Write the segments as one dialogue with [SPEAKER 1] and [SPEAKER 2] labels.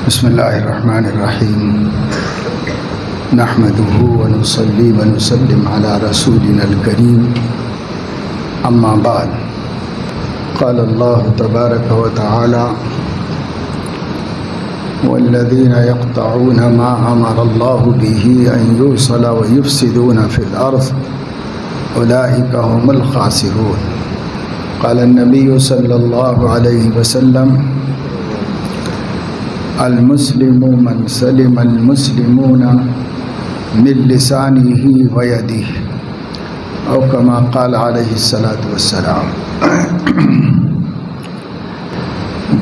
[SPEAKER 1] بسم اللہ الرحمن الرحیم نحمده ونصلی ونسلم علی رسولنا الکریم اما بعد قال اللہ تبارک وتعالی والذین یقطعون ما امر اللہ به ان یوصل ویفسدون فی الارض اولئک هم الخاسرون قال النبی صلی اللہ علیہ وسلم المسلم من سلم المسلمون من لسانه ويده او كما قال علیہ الصلاۃ والسلام۔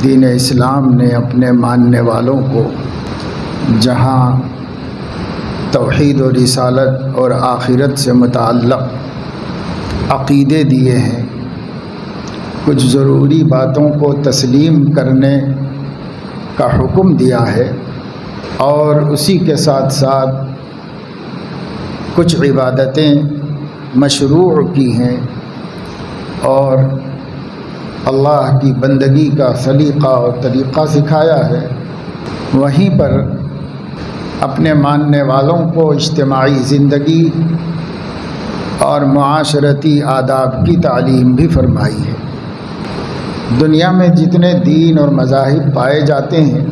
[SPEAKER 1] دین اسلام نے اپنے ماننے والوں کو جہاں توحید و رسالت اور آخرت سے متعلق عقیدے دیے ہیں، کچھ ضروری باتوں کو تسلیم کرنے کا حکم دیا ہے اور اسی کے ساتھ ساتھ کچھ عبادتیں مشروع کی ہیں اور اللہ کی بندگی کا سلیقہ اور طریقہ سکھایا ہے، وہیں پر اپنے ماننے والوں کو اجتماعی زندگی اور معاشرتی آداب کی تعلیم بھی فرمائی ہے۔ دنیا میں جتنے دین اور مذاہب پائے جاتے ہیں،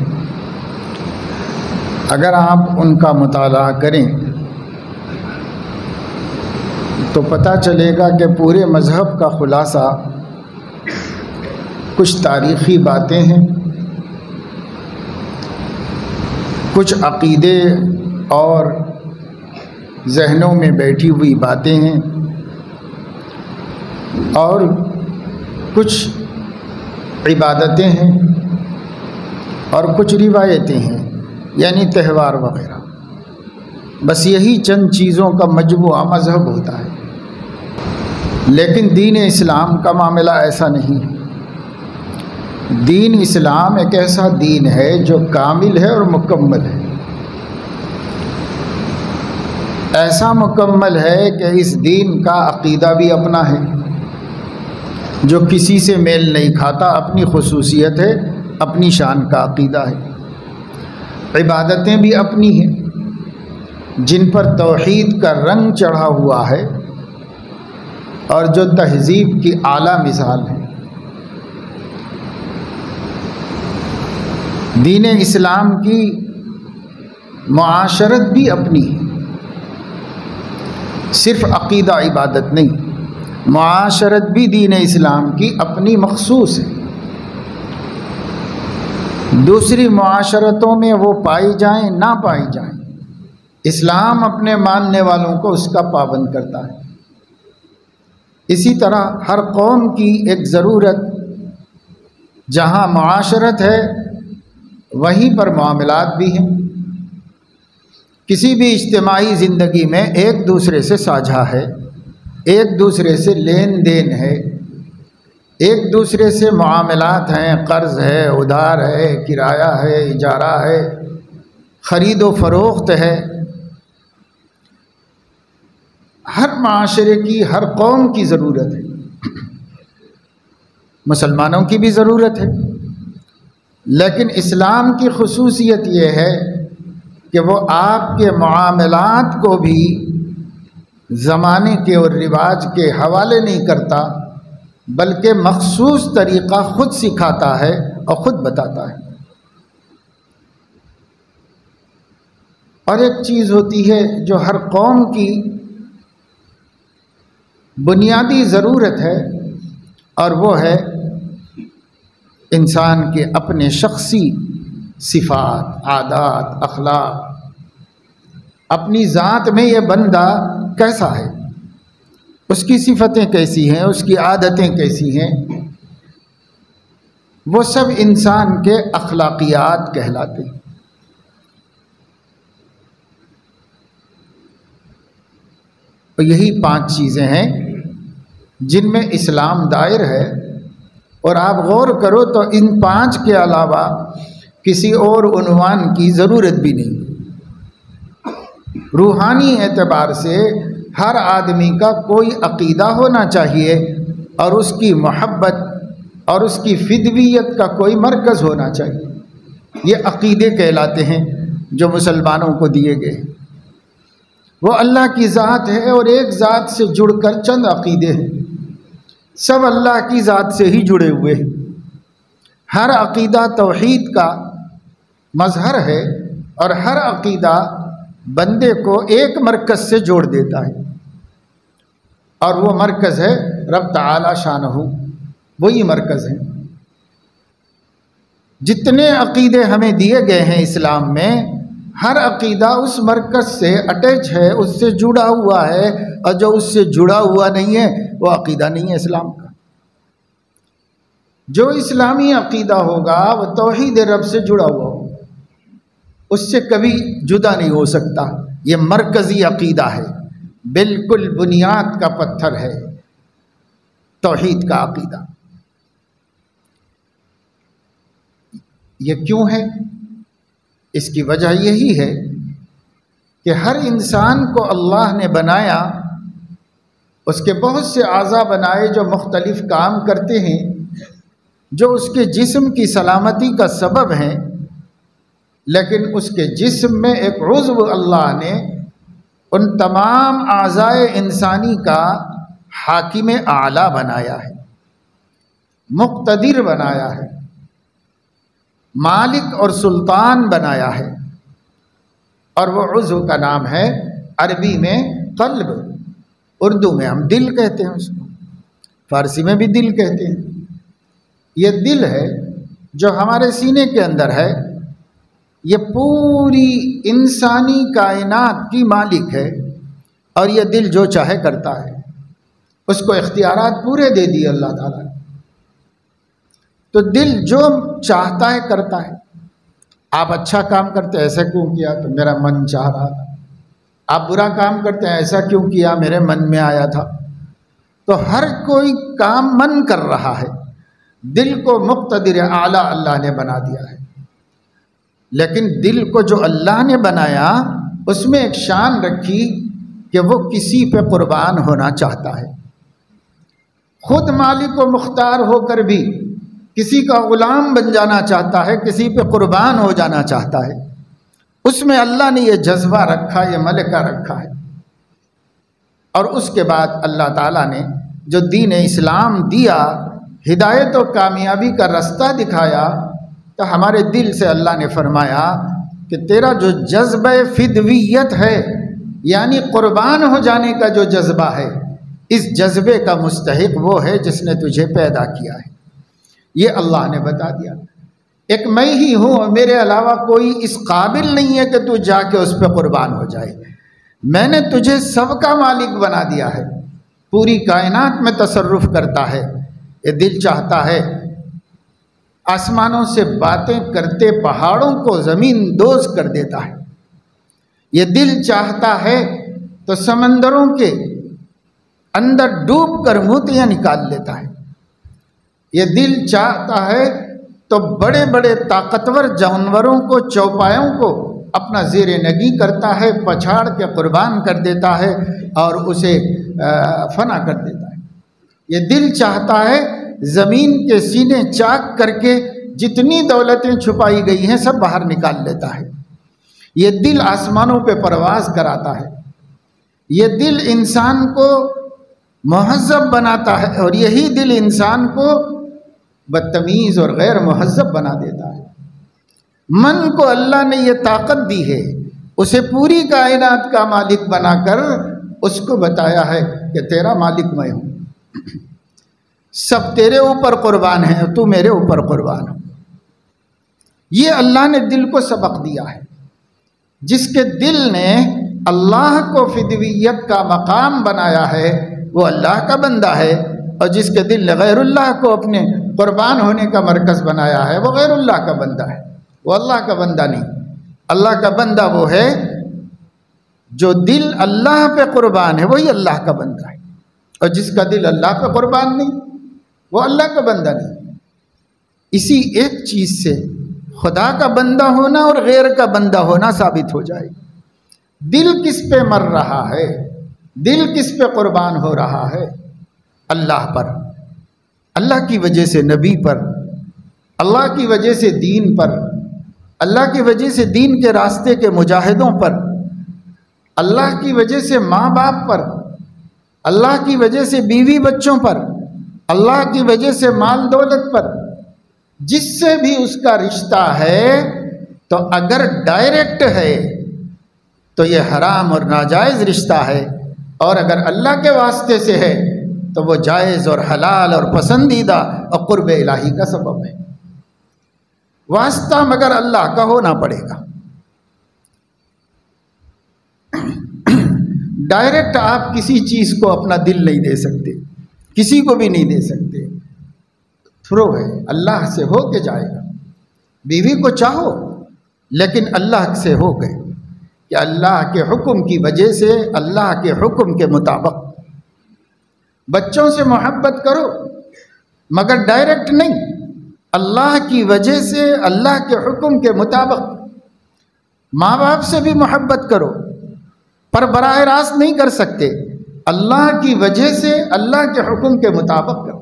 [SPEAKER 1] اگر آپ ان کا مطالعہ کریں تو پتہ چلے گا کہ پورے مذہب کا خلاصہ کچھ تاریخی باتیں ہیں، کچھ عقیدے اور ذہنوں میں بیٹھی ہوئی باتیں ہیں اور کچھ عبادتیں ہیں اور کچھ روایتیں ہیں، یعنی تہوار وغیرہ۔ بس یہی چند چیزوں کا مجموعہ مذہب ہوتا ہے، لیکن دین اسلام کا معاملہ ایسا نہیں ہے۔ دین اسلام ایک ایسا دین ہے جو کامل ہے اور مکمل ہے، ایسا مکمل ہے کہ اس دین کا عقیدہ بھی اپنا ہے جو کسی سے میل نہیں کھاتا، اپنی خصوصیت ہے، اپنی شان کا عقیدہ ہے۔ عبادتیں بھی اپنی ہیں جن پر توحید کا رنگ چڑھا ہوا ہے اور جو تہذیب کی اعلیٰ مثال ہے۔ دین اسلام کی معاشرت بھی اپنی ہے، صرف عقیدہ عبادت نہیں، معاشرت بھی دین اسلام کی اپنی مخصوص ہے۔ دوسری معاشرتوں میں وہ پائی جائیں نہ پائی جائیں، اسلام اپنے ماننے والوں کو اس کا پابند کرتا ہے۔ اسی طرح ہر قوم کی ایک ضرورت، جہاں معاشرت ہے وہیں پر معاملات بھی ہیں۔ کسی بھی اجتماعی زندگی میں ایک دوسرے سے ساجھا ہے، ایک دوسرے سے لین دین ہے، ایک دوسرے سے معاملات ہیں، قرض ہے، ادھار ہے، کرایہ ہے، اجارہ ہے، خرید و فروخت ہے۔ ہر معاشرے کی، ہر قوم کی ضرورت ہے، مسلمانوں کی بھی ضرورت ہے، لیکن اسلام کی خصوصیت یہ ہے کہ وہ آپ کے معاملات کو بھی زمانے کے اور رواج کے حوالے نہیں کرتا، بلکہ مخصوص طریقہ خود سکھاتا ہے اور خود بتاتا ہے۔ اور ایک چیز ہوتی ہے جو ہر قوم کی بنیادی ضرورت ہے، اور وہ ہے انسان کے اپنے شخصی صفات، عادات، اخلاق، اپنی ذات میں یہ بندہ کیسا ہے، اس کی صفتیں کیسی ہیں، اس کی عادتیں کیسی ہیں، وہ سب انسان کے اخلاقیات کہلاتے ہیں۔ اور یہی 5 چیزیں ہیں جن میں اسلام دائر ہے، اور آپ غور کرو تو ان 5 کے علاوہ کسی اور عنوان کی ضرورت بھی نہیں۔ روحانی اعتبار سے ہر آدمی کا کوئی عقیدہ ہونا چاہیے اور اس کی محبت اور اس کی فدویت کا کوئی مرکز ہونا چاہیے۔ یہ عقیدے کہلاتے ہیں جو مسلمانوں کو دیے گئے۔ وہ اللہ کی ذات ہے اور ایک ذات سے جڑ کر چند عقیدے ہیں، سب اللہ کی ذات سے ہی جڑے ہوئے ہیں۔ ہر عقیدہ توحید کا مظہر ہے اور ہر عقیدہ بندے کو ایک مرکز سے جوڑ دیتا ہے، اور وہ مرکز ہے رب تعالی شانہ، وہی مرکز ہے۔ جتنے عقیدے ہمیں دیے گئے ہیں اسلام میں، ہر عقیدہ اس مرکز سے اٹیچ ہے، اس سے جڑا ہوا ہے، اور جو اس سے جڑا ہوا نہیں ہے وہ عقیدہ نہیں ہے اسلام کا۔ جو اسلامی عقیدہ ہوگا وہ توحید رب سے جڑا ہوا ہوگا، اس سے کبھی جدا نہیں ہو سکتا۔ یہ مرکزی عقیدہ ہے، بالکل بنیاد کا پتھر ہے توحید کا عقیدہ۔ یہ کیوں ہے؟ اس کی وجہ یہی ہے کہ ہر انسان کو اللہ نے بنایا، اس کے بہت سے اعضاء بنائے جو مختلف کام کرتے ہیں، جو اس کے جسم کی سلامتی کا سبب ہیں، لیکن اس کے جسم میں ایک عضو اللہ نے ان تمام اعضاء انسانی کا حاکم اعلیٰ بنایا ہے، مقتدر بنایا ہے، مالک اور سلطان بنایا ہے، اور وہ عضو کا نام ہے عربی میں قلب، اردو میں ہم دل کہتے ہیں، اس کو فارسی میں بھی دل کہتے ہیں۔ یہ دل ہے جو ہمارے سینے کے اندر ہے، یہ پوری انسانی کائنات کی مالک ہے، اور یہ دل جو چاہے کرتا ہے، اس کو اختیارات پورے دے دیے اللہ تعالیٰ نے۔ تو دل جو چاہتا ہے کرتا ہے۔ آپ اچھا کام کرتے ہیں، ایسا کیوں کیا؟ تو میرا من چاہ رہا تھا۔ آپ برا کام کرتے ہیں، ایسا کیوں کیا؟ میرے من میں آیا تھا۔ تو ہر کوئی کام من کر رہا ہے، دل کو مقتدر اعلیٰ اللہ نے بنا دیا ہے۔ لیکن دل کو جو اللہ نے بنایا، اس میں ایک شان رکھی کہ وہ کسی پہ قربان ہونا چاہتا ہے۔ خود مالک و مختار ہو کر بھی کسی کا غلام بن جانا چاہتا ہے، کسی پہ قربان ہو جانا چاہتا ہے۔ اس میں اللہ نے یہ جذبہ رکھا، یہ ملکہ رکھا ہے۔ اور اس کے بعد اللہ تعالیٰ نے جو دین اسلام دیا، ہدایت و کامیابی کا رستہ دکھایا، تو ہمارے دل سے اللہ نے فرمایا کہ تیرا جو جذبہ فدویت ہے، یعنی قربان ہو جانے کا جو جذبہ ہے، اس جذبے کا مستحق وہ ہے جس نے تجھے پیدا کیا ہے۔ یہ اللہ نے بتا دیا۔ ایک میں ہی ہوں اور میرے علاوہ کوئی اس قابل نہیں ہے کہ تو جا کے اس پہ قربان ہو جائے۔ میں نے تجھے سب کا مالک بنا دیا ہے، پوری کائنات میں تصرف کرتا ہے۔ یہ دل چاہتا ہے آسمانوں سے باتیں کرتے پہاڑوں کو زمین دوز کر دیتا ہے۔ یہ دل چاہتا ہے تو سمندروں کے اندر ڈوب کر موتیاں نکال لیتا ہے۔ یہ دل چاہتا ہے تو بڑے بڑے طاقتور جانوروں کو، چوپایوں کو اپنا زیر نگی کرتا ہے، پچھاڑ کے قربان کر دیتا ہے اور اسے فنا کر دیتا ہے۔ یہ دل چاہتا ہے زمین کے سینے چاک کر کے جتنی دولتیں چھپائی گئی ہیں سب باہر نکال لیتا ہے۔ یہ دل آسمانوں پہ پرواز کراتا ہے۔ یہ دل انسان کو مہذب بناتا ہے، اور یہی دل انسان کو بدتمیز اور غیر مہذب بنا دیتا ہے۔ من کو اللہ نے یہ طاقت دی ہے، اسے پوری کائنات کا مالک بنا کر اس کو بتایا ہے کہ تیرا مالک میں ہوں، سب تیرے اوپر قربان ہیں، تو میرے اوپر قربان ہو۔ یہ اللہ نے دل کو سبق دیا ہے۔ جس کے دل نے اللہ کو فدویت کا مقام بنایا ہے وہ اللہ کا بندہ ہے، اور جس کے دل نے غیر اللہ کو اپنے قربان ہونے کا مرکز بنایا ہے وہ غیر اللہ کا بندہ ہے، وہ اللہ کا بندہ نہیں۔ اللہ کا بندہ وہ ہے جو دل اللہ پہ قربان ہے، وہی اللہ کا بندہ ہے، اور جس کا دل اللہ پہ قربان نہیں وہ اللہ کا بندہ نہیں۔ اسی ایک چیز سے خدا کا بندہ ہونا اور غیر کا بندہ ہونا ثابت ہو جائے۔ دل کس پہ مر رہا ہے، دل کس پہ قربان ہو رہا ہے؟ اللہ پر، اللہ کی وجہ سے نبی پر، اللہ کی وجہ سے دین پر، اللہ کی وجہ سے دین کے راستے کے مجاہدوں پر، اللہ کی وجہ سے ماں باپ پر، اللہ کی وجہ سے بیوی بچوں پر، اللہ کی وجہ سے مال دولت پر، جس سے بھی اس کا رشتہ ہے تو اگر ڈائریکٹ ہے تو یہ حرام اور ناجائز رشتہ ہے، اور اگر اللہ کے واسطے سے ہے تو وہ جائز اور حلال اور پسندیدہ اور قرب الہی کا سبب ہے۔ واسطہ مگر اللہ کا ہونا پڑے گا۔ ڈائریکٹ آپ کسی چیز کو اپنا دل نہیں دے سکتے، کسی کو بھی نہیں دے سکتے، تھرو ہے، اللہ سے ہو کے جائے گا۔ بیوی کو چاہو لیکن اللہ سے ہو گئے کہ اللہ کے حکم کی وجہ سے، اللہ کے حکم کے مطابق۔ بچوں سے محبت کرو مگر ڈائریکٹ نہیں، اللہ کی وجہ سے، اللہ کے حکم کے مطابق۔ ماں باپ سے بھی محبت کرو پر براہ راست نہیں کر سکتے، اللہ کی وجہ سے، اللہ کے حکم کے مطابق کرو۔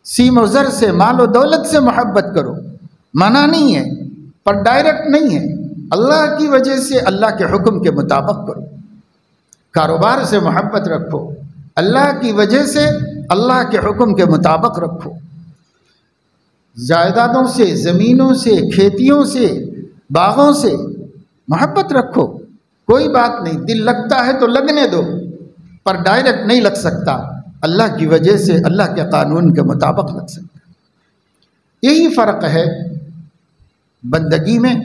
[SPEAKER 1] سیم و زر سے، مال و دولت سے محبت کرو، منع نہیں ہے پر ڈائریکٹ نہیں ہے، اللہ کی وجہ سے، اللہ کے حکم کے مطابق کرو۔ کاروبار سے محبت رکھو، اللہ کی وجہ سے، اللہ کے حکم کے مطابق رکھو۔ جائیدادوں سے، زمینوں سے، کھیتیوں سے، باغوں سے محبت رکھو، کوئی بات نہیں، دل لگتا ہے تو لگنے دو پر ڈائریکٹ نہیں لگ سکتا، اللہ کی وجہ سے، اللہ کے قانون کے مطابق لگ سکتا۔ یہی فرق ہے بندگی میں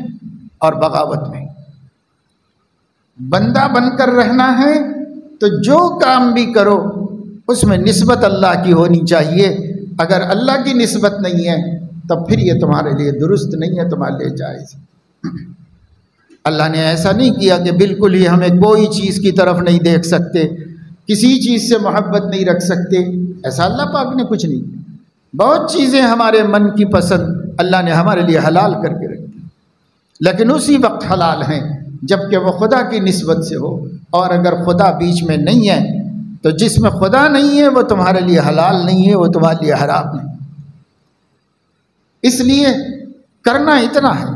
[SPEAKER 1] اور بغاوت میں۔ بندہ بن کر رہنا ہے تو جو کام بھی کرو اس میں نسبت اللہ کی ہونی چاہیے، اگر اللہ کی نسبت نہیں ہے تو پھر یہ تمہارے لیے درست نہیں ہے، تمہارے لیے جائز ہے۔ اللہ نے ایسا نہیں کیا کہ بالکل ہی ہمیں کوئی چیز کی طرف نہیں دیکھ سکتے، کسی چیز سے محبت نہیں رکھ سکتے، ایسا اللہ پاک نے کچھ نہیں کیا۔ بہت چیزیں ہمارے من کی پسند اللہ نے ہمارے لیے حلال کر کے رکھی، لیکن اسی وقت حلال ہیں جب کہ وہ خدا کی نسبت سے ہو، اور اگر خدا بیچ میں نہیں ہے تو جس میں خدا نہیں ہے وہ تمہارے لیے حلال نہیں ہے، وہ تمہارے لیے حرام ہے۔ اس لیے کرنا اتنا ہے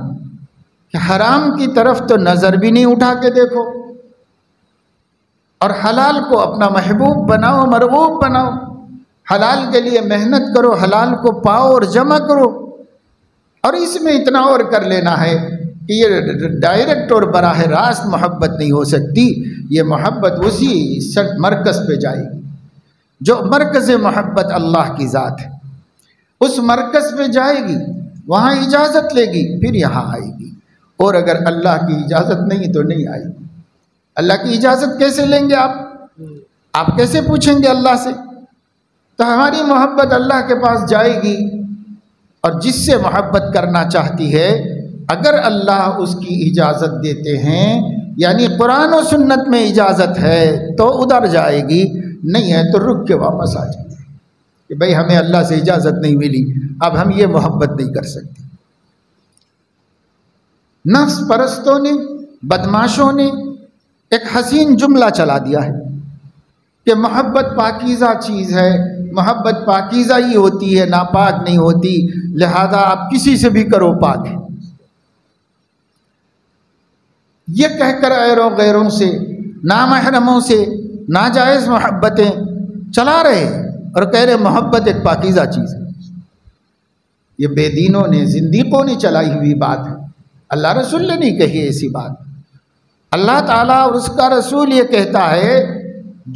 [SPEAKER 1] کہ حرام کی طرف تو نظر بھی نہیں اٹھا کے دیکھو، اور حلال کو اپنا محبوب بناؤ، مرغوب بناؤ، حلال کے لیے محنت کرو، حلال کو پاؤ اور جمع کرو۔ اور اس میں اتنا اور کر لینا ہے کہ یہ ڈائریکٹ اور براہ راست محبت نہیں ہو سکتی، یہ محبت اسی مرکز پہ جائے گی جو مرکز محبت اللہ کی ذات ہے، اس مرکز پہ جائے گی، وہاں اجازت لے گی، پھر یہاں آئے گی۔ اور اگر اللہ کی اجازت نہیں تو نہیں آئے گی۔ اللہ کی اجازت کیسے لیں گے آپ کیسے پوچھیں گے اللہ سے؟ تو ہماری محبت اللہ کے پاس جائے گی، اور جس سے محبت کرنا چاہتی ہے اگر اللہ اس کی اجازت دیتے ہیں، یعنی قرآن و سنت میں اجازت ہے تو ادھر جائے گی، نہیں ہے تو رک کے واپس آ جائے گی کہ بھئی ہمیں اللہ سے اجازت نہیں ملی، اب ہم یہ محبت نہیں کر سکتے۔ نفس پرستوں نے، بدماشوں نے ایک حسین جملہ چلا دیا ہے کہ محبت پاکیزہ چیز ہے، محبت پاکیزہ ہی ہوتی ہے، ناپاک نہیں ہوتی، لہذا آپ کسی سے بھی کرو پاک ہے۔ یہ کہہ کر غیروں سے، نامحرموں سے ناجائز محبتیں چلا رہے اور کہہ رہے محبت ایک پاکیزہ چیز ہے۔ یہ بے دینوں نے، زندیقوں نے چلائی ہوئی بات ہے، اللہ رسول نے نہیں کہی ایسی بات۔ اللہ تعالیٰ اور اس کا رسول یہ کہتا ہے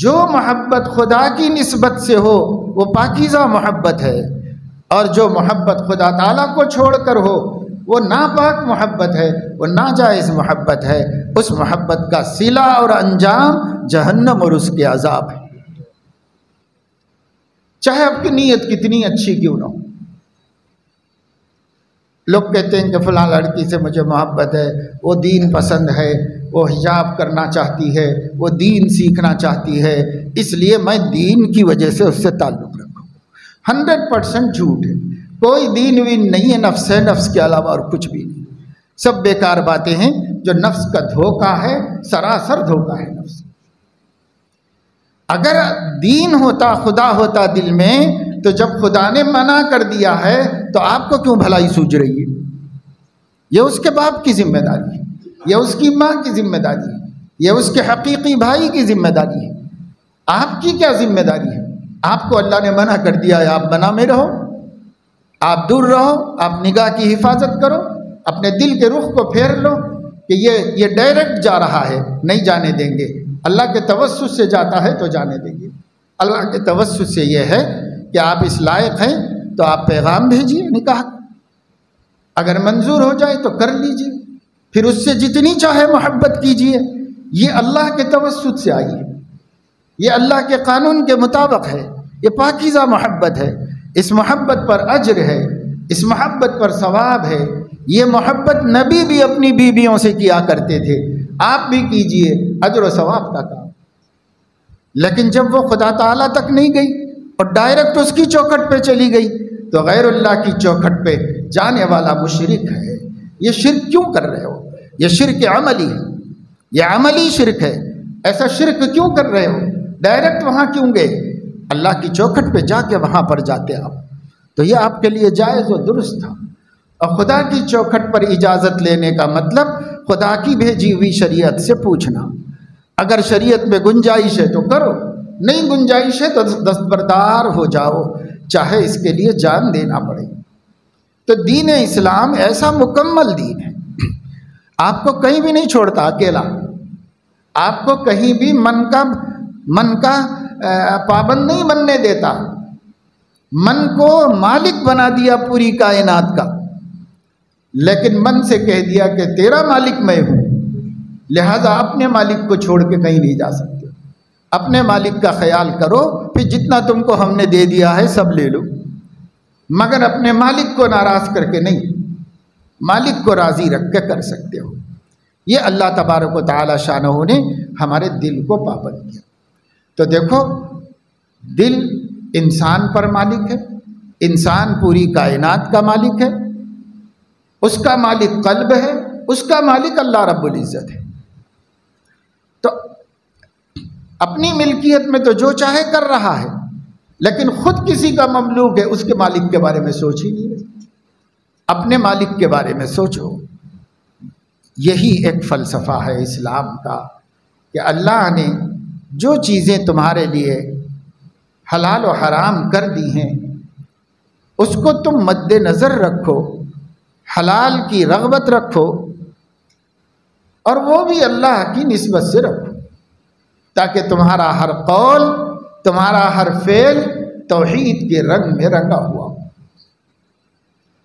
[SPEAKER 1] جو محبت خدا کی نسبت سے ہو وہ پاکیزہ محبت ہے، اور جو محبت خدا تعالیٰ کو چھوڑ کر ہو وہ ناپاک محبت ہے، وہ ناجائز محبت ہے، اس محبت کا صلہ اور انجام جہنم اور اس کے عذاب ہے، چاہے آپ کی نیت کتنی اچھی کیوں نہ ہو۔ لوگ کہتے ہیں کہ فلاں لڑکی سے مجھے محبت ہے، وہ دین پسند ہے، وہ حجاب کرنا چاہتی ہے، وہ دین سیکھنا چاہتی ہے، اس لیے میں دین کی وجہ سے اس سے تعلق رکھوں۔ 100% جھوٹ ہے، کوئی دین وین نہیں ہے، نفس ہے، نفس کے علاوہ اور کچھ بھی نہیں، سب بیکار باتیں ہیں جو نفس کا دھوکہ ہے، سراسر دھوکہ ہے نفس۔ اگر دین ہوتا، خدا ہوتا دل میں، تو جب خدا نے منع کر دیا ہے تو آپ کو کیوں بھلائی سوچ رہی ہے؟ یہ اس کے باپ کی ذمہ داری ہے، یہ اس کی ماں کی ذمہ داری ہے، یہ اس کے حقیقی بھائی کی ذمہ داری ہے۔ آپ کی کیا ذمہ داری ہے؟ آپ کو اللہ نے منع کر دیا ہے، آپ بنا میں رہو، آپ دور رہو، آپ نگاہ کی حفاظت کرو، اپنے دل کے رخ کو پھیر لو کہ یہ ڈائریکٹ جا رہا ہے، نہیں جانے دیں گے۔ اللہ کے توسط سے جاتا ہے تو جانے دیں گے۔ اللہ کے توسط سے یہ ہے کہ آپ اس لائق ہیں تو آپ پیغام بھیجیے نکاح کا، اگر منظور ہو جائے تو کر لیجیے، پھر اس سے جتنی چاہے محبت کیجیے۔ یہ اللہ کے توسط سے آئی ہے، یہ اللہ کے قانون کے مطابق ہے، یہ پاکیزہ محبت ہے، اس محبت پر اجر ہے، اس محبت پر ثواب ہے۔ یہ محبت نبی بھی اپنی بیویوں سے کیا کرتے تھے، آپ بھی کیجئے، اجر و ثواب کا کام۔ لیکن جب وہ خدا تعالیٰ تک نہیں گئی اور ڈائریکٹ اس کی چوکھٹ پہ چلی گئی تو غیر اللہ کی چوکھٹ پہ جانے والا مشرک ہے۔ یہ شرک کیوں کر رہے ہو؟ یہ شرک عملی ہے، یہ عملی شرک ہے۔ ایسا شرک کیوں کر رہے ہو؟ ڈائریکٹ وہاں کیوں گئے؟ اللہ کی چوکھٹ پہ جا کے وہاں پر جاتے آپ تو یہ آپ کے لیے جائز و درست تھا۔ اور خدا کی چوکھٹ پر اجازت لینے کا مطلب خدا کی بھیجی ہوئی شریعت سے پوچھنا۔ اگر شریعت میں گنجائش ہے تو کرو، نہیں گنجائش ہے تو دستبردار ہو جاؤ، چاہے اس کے لیے جان دینا پڑے۔ تو دین اسلام ایسا مکمل دین ہے، آپ کو کہیں بھی نہیں چھوڑتا اکیلا، آپ کو کہیں بھی من کا پابند نہیں بننے دیتا۔ من کو مالک بنا دیا پوری کائنات کا، لیکن من سے کہہ دیا کہ تیرا مالک میں ہوں، لہذا اپنے مالک کو چھوڑ کے کہیں نہیں جا سکتے۔ اپنے مالک کا خیال کرو، پھر جتنا تم کو ہم نے دے دیا ہے سب لے لو، مگر اپنے مالک کو ناراض کر کے نہیں، مالک کو راضی رکھ کے کر سکتے ہو۔ یہ اللہ تبارک و تعالی شانہ نے ہمارے دل کو پابند کیا۔ تو دیکھو، دل انسان پر مالک ہے، انسان پوری کائنات کا مالک ہے، اس کا مالک قلب ہے، اس کا مالک اللہ رب العزت ہے۔ تو اپنی ملکیت میں تو جو چاہے کر رہا ہے، لیکن خود کسی کا مملوک ہے، اس کے مالک کے بارے میں سوچ ہی نہیں رہے۔ اپنے مالک کے بارے میں سوچو۔ یہی ایک فلسفہ ہے اسلام کا کہ اللہ نے جو چیزیں تمہارے لیے حلال و حرام کر دی ہیں اس کو تم مد نظر رکھو، حلال کی رغبت رکھو، اور وہ بھی اللہ کی نسبت سے رکھو، تاکہ تمہارا ہر قول، تمہارا ہر فعل توحید کے رنگ میں رنگا ہوا۔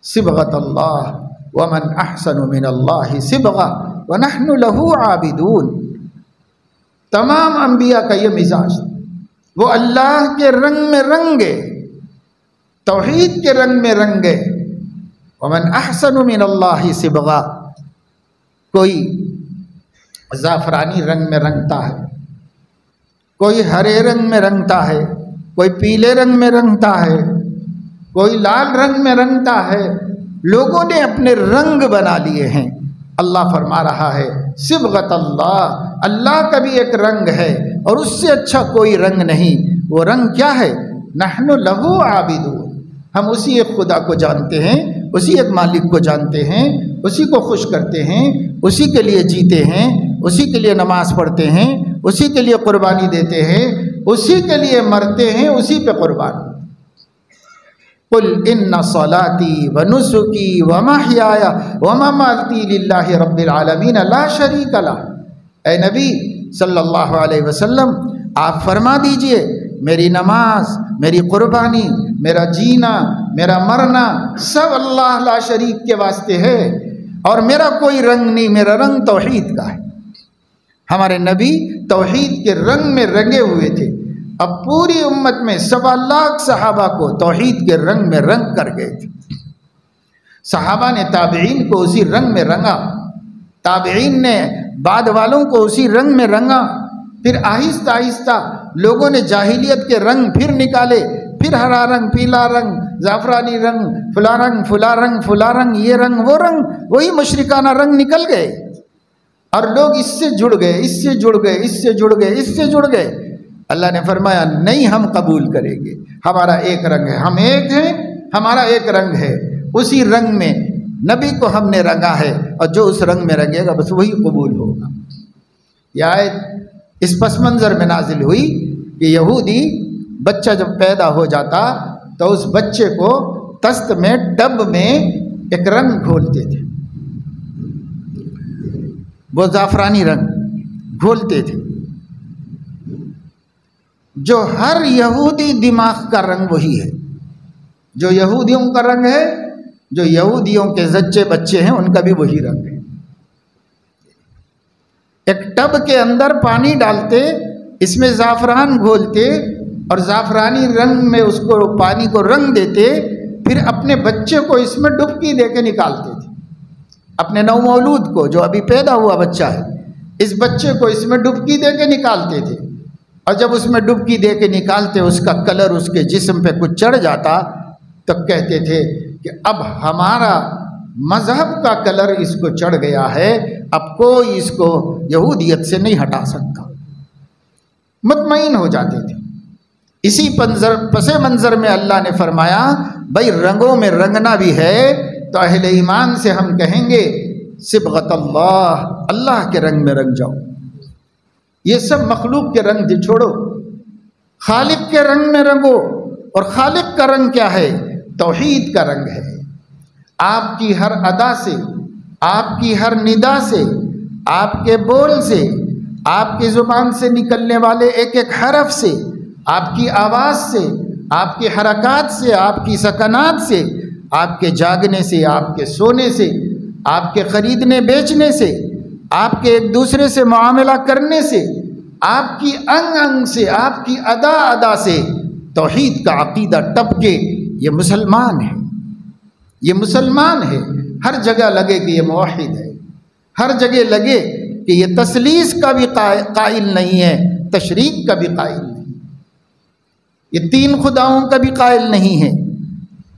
[SPEAKER 1] صبغۃ اللہ ومن احسن من اللہ صبغہ ونحن له عابدون۔ تمام انبیاء کا یہ مزاج، وہ اللہ کے رنگ میں رنگے، توحید کے رنگ میں رنگے۔ ومن احسن من اللہ صبغہ، کوئی زعفرانی رنگ میں رنگتا ہے، کوئی ہرے رنگ میں رنگتا ہے، کوئی پیلے رنگ میں رنگتا ہے، کوئی لال رنگ میں رنگتا ہے۔ لوگوں نے اپنے رنگ بنا لیے ہیں۔ اللہ فرما رہا ہے صبغۃ اللہ، اللہ کا بھی ایک رنگ ہے اور اس سے اچھا کوئی رنگ نہیں۔ وہ رنگ کیا ہے؟ نحن لہ عابدون، ہم اسی ایک خدا کو جانتے ہیں، اسی ایک مالک کو جانتے ہیں، اسی کو خوش کرتے ہیں، اسی کے لیے جیتے ہیں، اسی کے لیے نماز پڑھتے ہیں، اسی کے لیے قربانی دیتے ہیں، اسی کے لیے مرتے ہیں، اسی پہ قربان۔ قل ان صلاتی ونسکی ومحیای ومماتی للہ رب العالمین لا شریک لہ۔ اے نبی صلی اللہ علیہ وسلم، آپ فرما دیجئے میری نماز، میری قربانی، میرا جینا، میرا مرنا سب اللہ لا شریک کے واسطے ہے، اور میرا کوئی رنگ نہیں، میرا رنگ توحید کا ہے۔ ہمارے نبی توحید کے رنگ میں رنگے ہوئے تھے۔ اب پوری امت میں 1.25 لاکھ صحابہ کو توحید کے رنگ میں رنگ کر گئے تھے۔ صحابہ نے تابعین کو اسی رنگ میں رنگا، تابعین نے بعد والوں کو اسی رنگ میں رنگا۔ پھر آہستہ آہستہ لوگوں نے جاہلیت کے رنگ پھر نکالے، پھر ہرا رنگ، پیلا رنگ، زعفرانی رنگ، فلاں رنگ، فلاں رنگ، فلاں رنگ، یہ رنگ، وہ رنگ، وہی مشرکانہ رنگ نکل گئے، اور لوگ اس سے جڑ گئے، اس سے جڑ گئے، اس سے جڑ گئے، اس سے جڑ گئے۔ اللہ نے فرمایا نہیں، ہم قبول کریں گے، ہمارا ایک رنگ ہے، ہم ایک ہیں، ہمارا ایک رنگ ہے، اسی رنگ میں نبی کو ہم نے رنگا ہے اور جو اس رنگ میں رنگے گا بس وہی قبول ہوگا۔ یہ آیت اس پس منظر میں نازل ہوئی کہ یہودی بچہ جب پیدا ہو جاتا تو اس بچے کو تست میں ٹب میں ایک رنگ گھولتے تھے، وہ زعفرانی رنگ گھولتے تھے، جو ہر یہودی دماغ کا رنگ وہی ہے، جو یہودیوں کا رنگ ہے، جو یہودیوں کے زچے بچے ہیں ان کا بھی وہی رنگ ہے۔ ایک ٹب کے اندر پانی ڈالتے، اس میں زعفران گھولتے اور زعفرانی رنگ میں اس کو پانی کو رنگ دیتے، پھر اپنے بچے کو اس میں ڈبکی دے کے نکالتے تھے، اپنے نومولود کو جو ابھی پیدا ہوا بچہ ہے اس بچے کو اس میں ڈبکی دے کے نکالتے تھے، اور جب اس میں ڈبکی دے کے نکالتے اس کا کلر اس کے جسم پہ کچھ چڑھ جاتا تو کہتے تھے کہ اب ہمارا مذہب کا کلر اس کو چڑھ گیا ہے، اب کوئی اس کو یہودیت سے نہیں ہٹا سکتا، مطمئن ہو جاتے تھے۔ اسی پس منظر میں اللہ نے فرمایا بھائی رنگوں میں رنگنا بھی ہے تو اہل ایمان سے ہم کہیں گے صبغت اللہ، اللہ کے رنگ میں رنگ جاؤ، یہ سب مخلوق کے رنگ چھوڑو، خالق کے رنگ میں رنگو۔ اور خالق کا رنگ کیا ہے؟ توحید کا رنگ ہے۔ آپ کی ہر ادا سے، آپ کی ہر ندا سے، آپ کے بول سے، آپ کی زبان سے نکلنے والے ایک ایک حرف سے، آپ کی آواز سے، آپ کی حرکات سے، آپ کی سکنات سے، آپ کے جاگنے سے، آپ کے سونے سے، آپ کے خریدنے بیچنے سے، آپ کے ایک دوسرے سے معاملہ کرنے سے، آپ کی انگ انگ سے، آپ کی ادا ادا سے توحید کا عقیدہ ٹپ کے یہ مسلمان ہے، یہ مسلمان ہے۔ ہر جگہ لگے کہ یہ موحد ہے، ہر جگہ لگے کہ یہ تثلیث کا بھی قائل نہیں ہے، تشریک کا بھی قائل نہیں، یہ تین خداؤں کا بھی قائل نہیں ہے،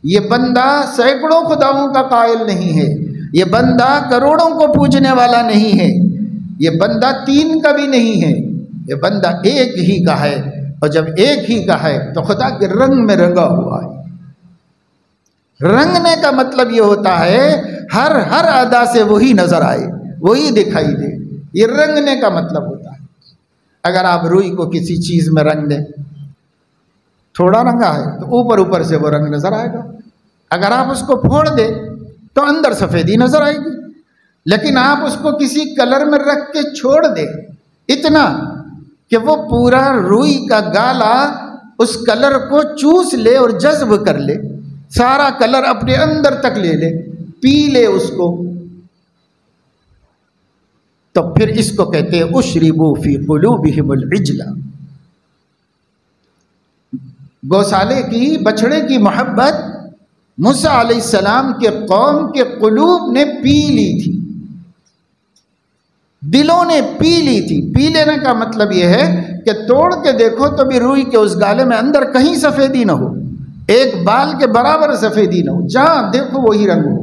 [SPEAKER 1] یہ بندہ سینکڑوں خداؤں کا قائل نہیں ہے، یہ بندہ کروڑوں کو پوجنے والا نہیں ہے، یہ بندہ تین کا بھی نہیں ہے، یہ بندہ ایک ہی کا ہے، اور جب ایک ہی کا ہے تو خدا کے رنگ میں رنگا ہوا ہے۔ رنگنے کا مطلب یہ ہوتا ہے ہر ادا سے وہی نظر آئے، وہی دکھائی دے، یہ رنگنے کا مطلب ہوتا ہے۔ اگر آپ روئی کو کسی چیز میں رنگ دیں، تھوڑا رنگا ہے تو اوپر اوپر سے وہ رنگ نظر آئے گا، اگر آپ اس کو پھوڑ دیں تو اندر سفیدی نظر آئے گی، لیکن آپ اس کو کسی کلر میں رکھ کے چھوڑ دیں اتنا کہ وہ پورا روئی کا گالا اس کلر کو چوس لے اور جذب کر لے، سارا کلر اپنے اندر تک لے لے، پی لے اس کو، تو پھر اس کو کہتے ہیں اشربوا فی قلوبہم العجل۔ گوسالے کی، بچھڑے کی محبت موسیٰ علیہ السلام کے قوم کے قلوب نے پی لی تھی، دلوں نے پی لی تھی۔ پی لینے کا مطلب یہ ہے کہ توڑ کے دیکھو تو بھی روئی کے اس گالے میں اندر کہیں سفیدی نہ ہو، ایک بال کے برابر سفیدی نہ ہو، جہاں دیکھو وہی رنگ ہو۔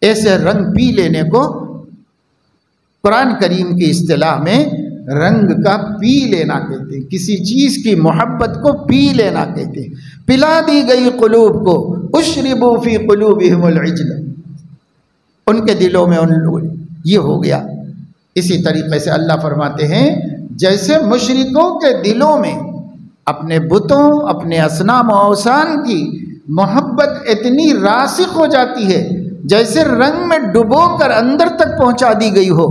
[SPEAKER 1] ایسے رنگ پی لینے کو قرآن کریم کی اصطلاح میں رنگ کا پی لینا کہتے ہیں، کسی چیز کی محبت کو پی لینا کہتے ہیں۔ پلا دی گئی قلوب کو، اشربوا فی قلوبہم العجل، ان کے دلوں میں یہ ہو گیا۔ اسی طریقے سے اللہ فرماتے ہیں جیسے مشرکوں کے دلوں میں اپنے بتوں، اپنے اصنام و اوثان کی محبت اتنی راسخ ہو جاتی ہے، جیسے رنگ میں ڈبو کر اندر تک پہنچا دی گئی ہو،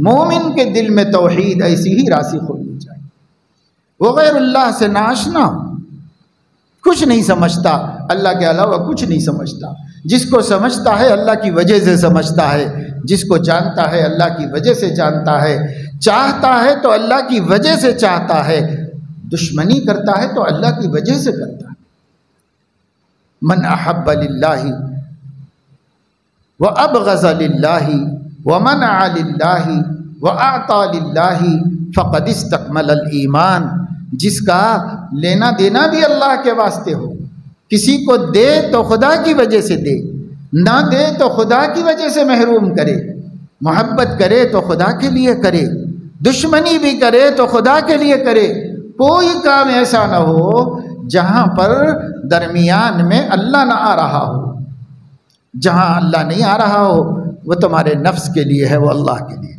[SPEAKER 1] مومن کے دل میں توحید ایسی ہی راسخ ہونی چاہیے۔ وہ غیر اللہ سے ناشنا، کچھ نہیں سمجھتا، اللہ کے علاوہ کچھ نہیں سمجھتا، جس کو سمجھتا ہے اللہ کی وجہ سے سمجھتا ہے، جس کو جانتا ہے اللہ کی وجہ سے جانتا ہے، چاہتا ہے تو اللہ کی وجہ سے چاہتا ہے، دشمنی کرتا ہے تو اللہ کی وجہ سے کرتا ہے۔ من احب للہ وابغض للہ ومنع للہ واعطى للہ فقد استکمل الایمان، جس کا لینا دینا بھی اللہ کے واسطے ہو، کسی کو دے تو خدا کی وجہ سے دے، نہ دے تو خدا کی وجہ سے محروم کرے، محبت کرے تو خدا کے لیے کرے، دشمنی بھی کرے تو خدا کے لیے کرے۔ کوئی کام ایسا نہ ہو جہاں پر درمیان میں اللہ نہ آ رہا ہو، جہاں اللہ نہیں آ رہا ہو وہ تمہارے نفس کے لیے ہے، وہ اللہ کے لیے۔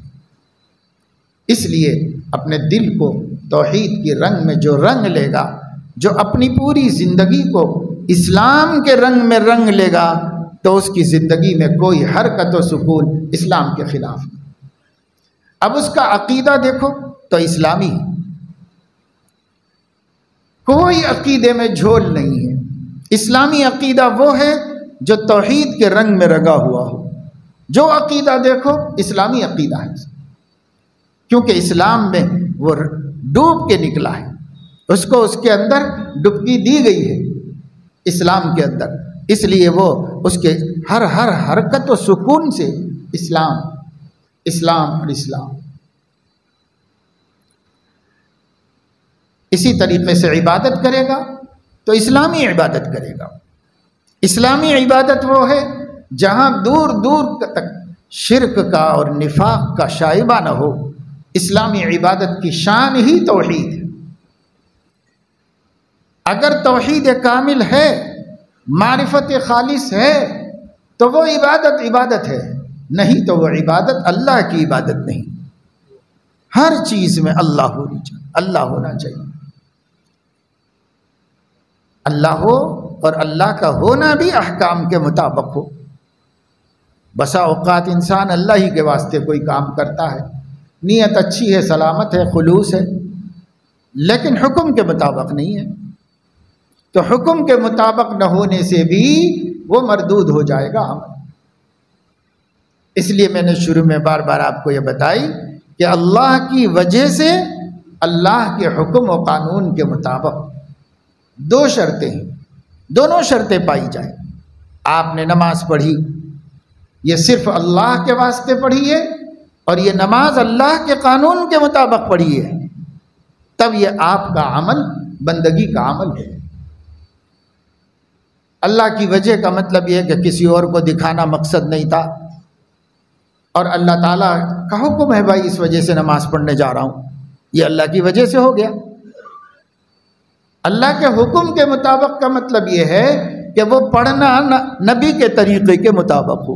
[SPEAKER 1] اس لیے اپنے دل کو توحید کے رنگ میں جو رنگ لے گا، جو اپنی پوری زندگی کو اسلام کے رنگ میں رنگ لے گا، تو اس کی زندگی میں کوئی حرکت و سکون اسلام کے خلاف نہیں۔ اب اس کا عقیدہ دیکھو تو اسلامی، کوئی عقیدے میں جھول نہیں ہے۔ اسلامی عقیدہ وہ ہے جو توحید کے رنگ میں رنگا ہوا ہو۔ جو عقیدہ دیکھو اسلامی عقیدہ ہے، کیونکہ اسلام میں وہ ڈوب کے نکلا ہے، اس کو اس کے اندر ڈبکی دی گئی ہے اسلام کے اندر، اس لیے وہ اس کے ہر حرکت و سکون سے اسلام اسلام اور اسلام۔ اسی طریقے سے عبادت کرے گا تو اسلامی عبادت کرے گا۔ اسلامی عبادت وہ ہے جہاں دور دور تک شرک کا اور نفاق کا شائبہ نہ ہو۔ اسلامی عبادت کی شان ہی توحید ہے۔ اگر توحید کامل ہے، معرفت خالص ہے، تو وہ عبادت ہے، نہیں تو وہ عبادت اللہ کی عبادت نہیں۔ ہر چیز میں اللہ ہونی چاہیے، اللہ ہونا چاہیے، اللہ ہو، اور اللہ کا ہونا بھی احکام کے مطابق ہو۔ بسا اوقات انسان اللہ ہی کے واسطے کوئی کام کرتا ہے، نیت اچھی ہے، سلامت ہے، خلوص ہے، لیکن حکم کے مطابق نہیں ہے، تو حکم کے مطابق نہ ہونے سے بھی وہ مردود ہو جائے گا عمل۔ اس لیے میں نے شروع میں بار بار آپ کو یہ بتائی کہ اللہ کی وجہ سے اللہ کے حکم و قانون کے مطابق دو شرطیں ہیں، دونوں شرطیں پائی جائیں۔ آپ نے نماز پڑھی، یہ صرف اللہ کے واسطے پڑھی ہے، اور یہ نماز اللہ کے قانون کے مطابق پڑھی ہے، تب یہ آپ کا عمل بندگی کا عمل ہے۔ اللہ کی وجہ کا مطلب یہ ہے کہ کسی اور کو دکھانا مقصد نہیں تھا، اور اللہ تعالیٰ کا حکم ہے بھائی اس وجہ سے نماز پڑھنے جا رہا ہوں، یہ اللہ کی وجہ سے ہو گیا۔ اللہ کے حکم کے مطابق کا مطلب یہ ہے کہ وہ پڑھنا نبی کے طریقے کے مطابق ہو۔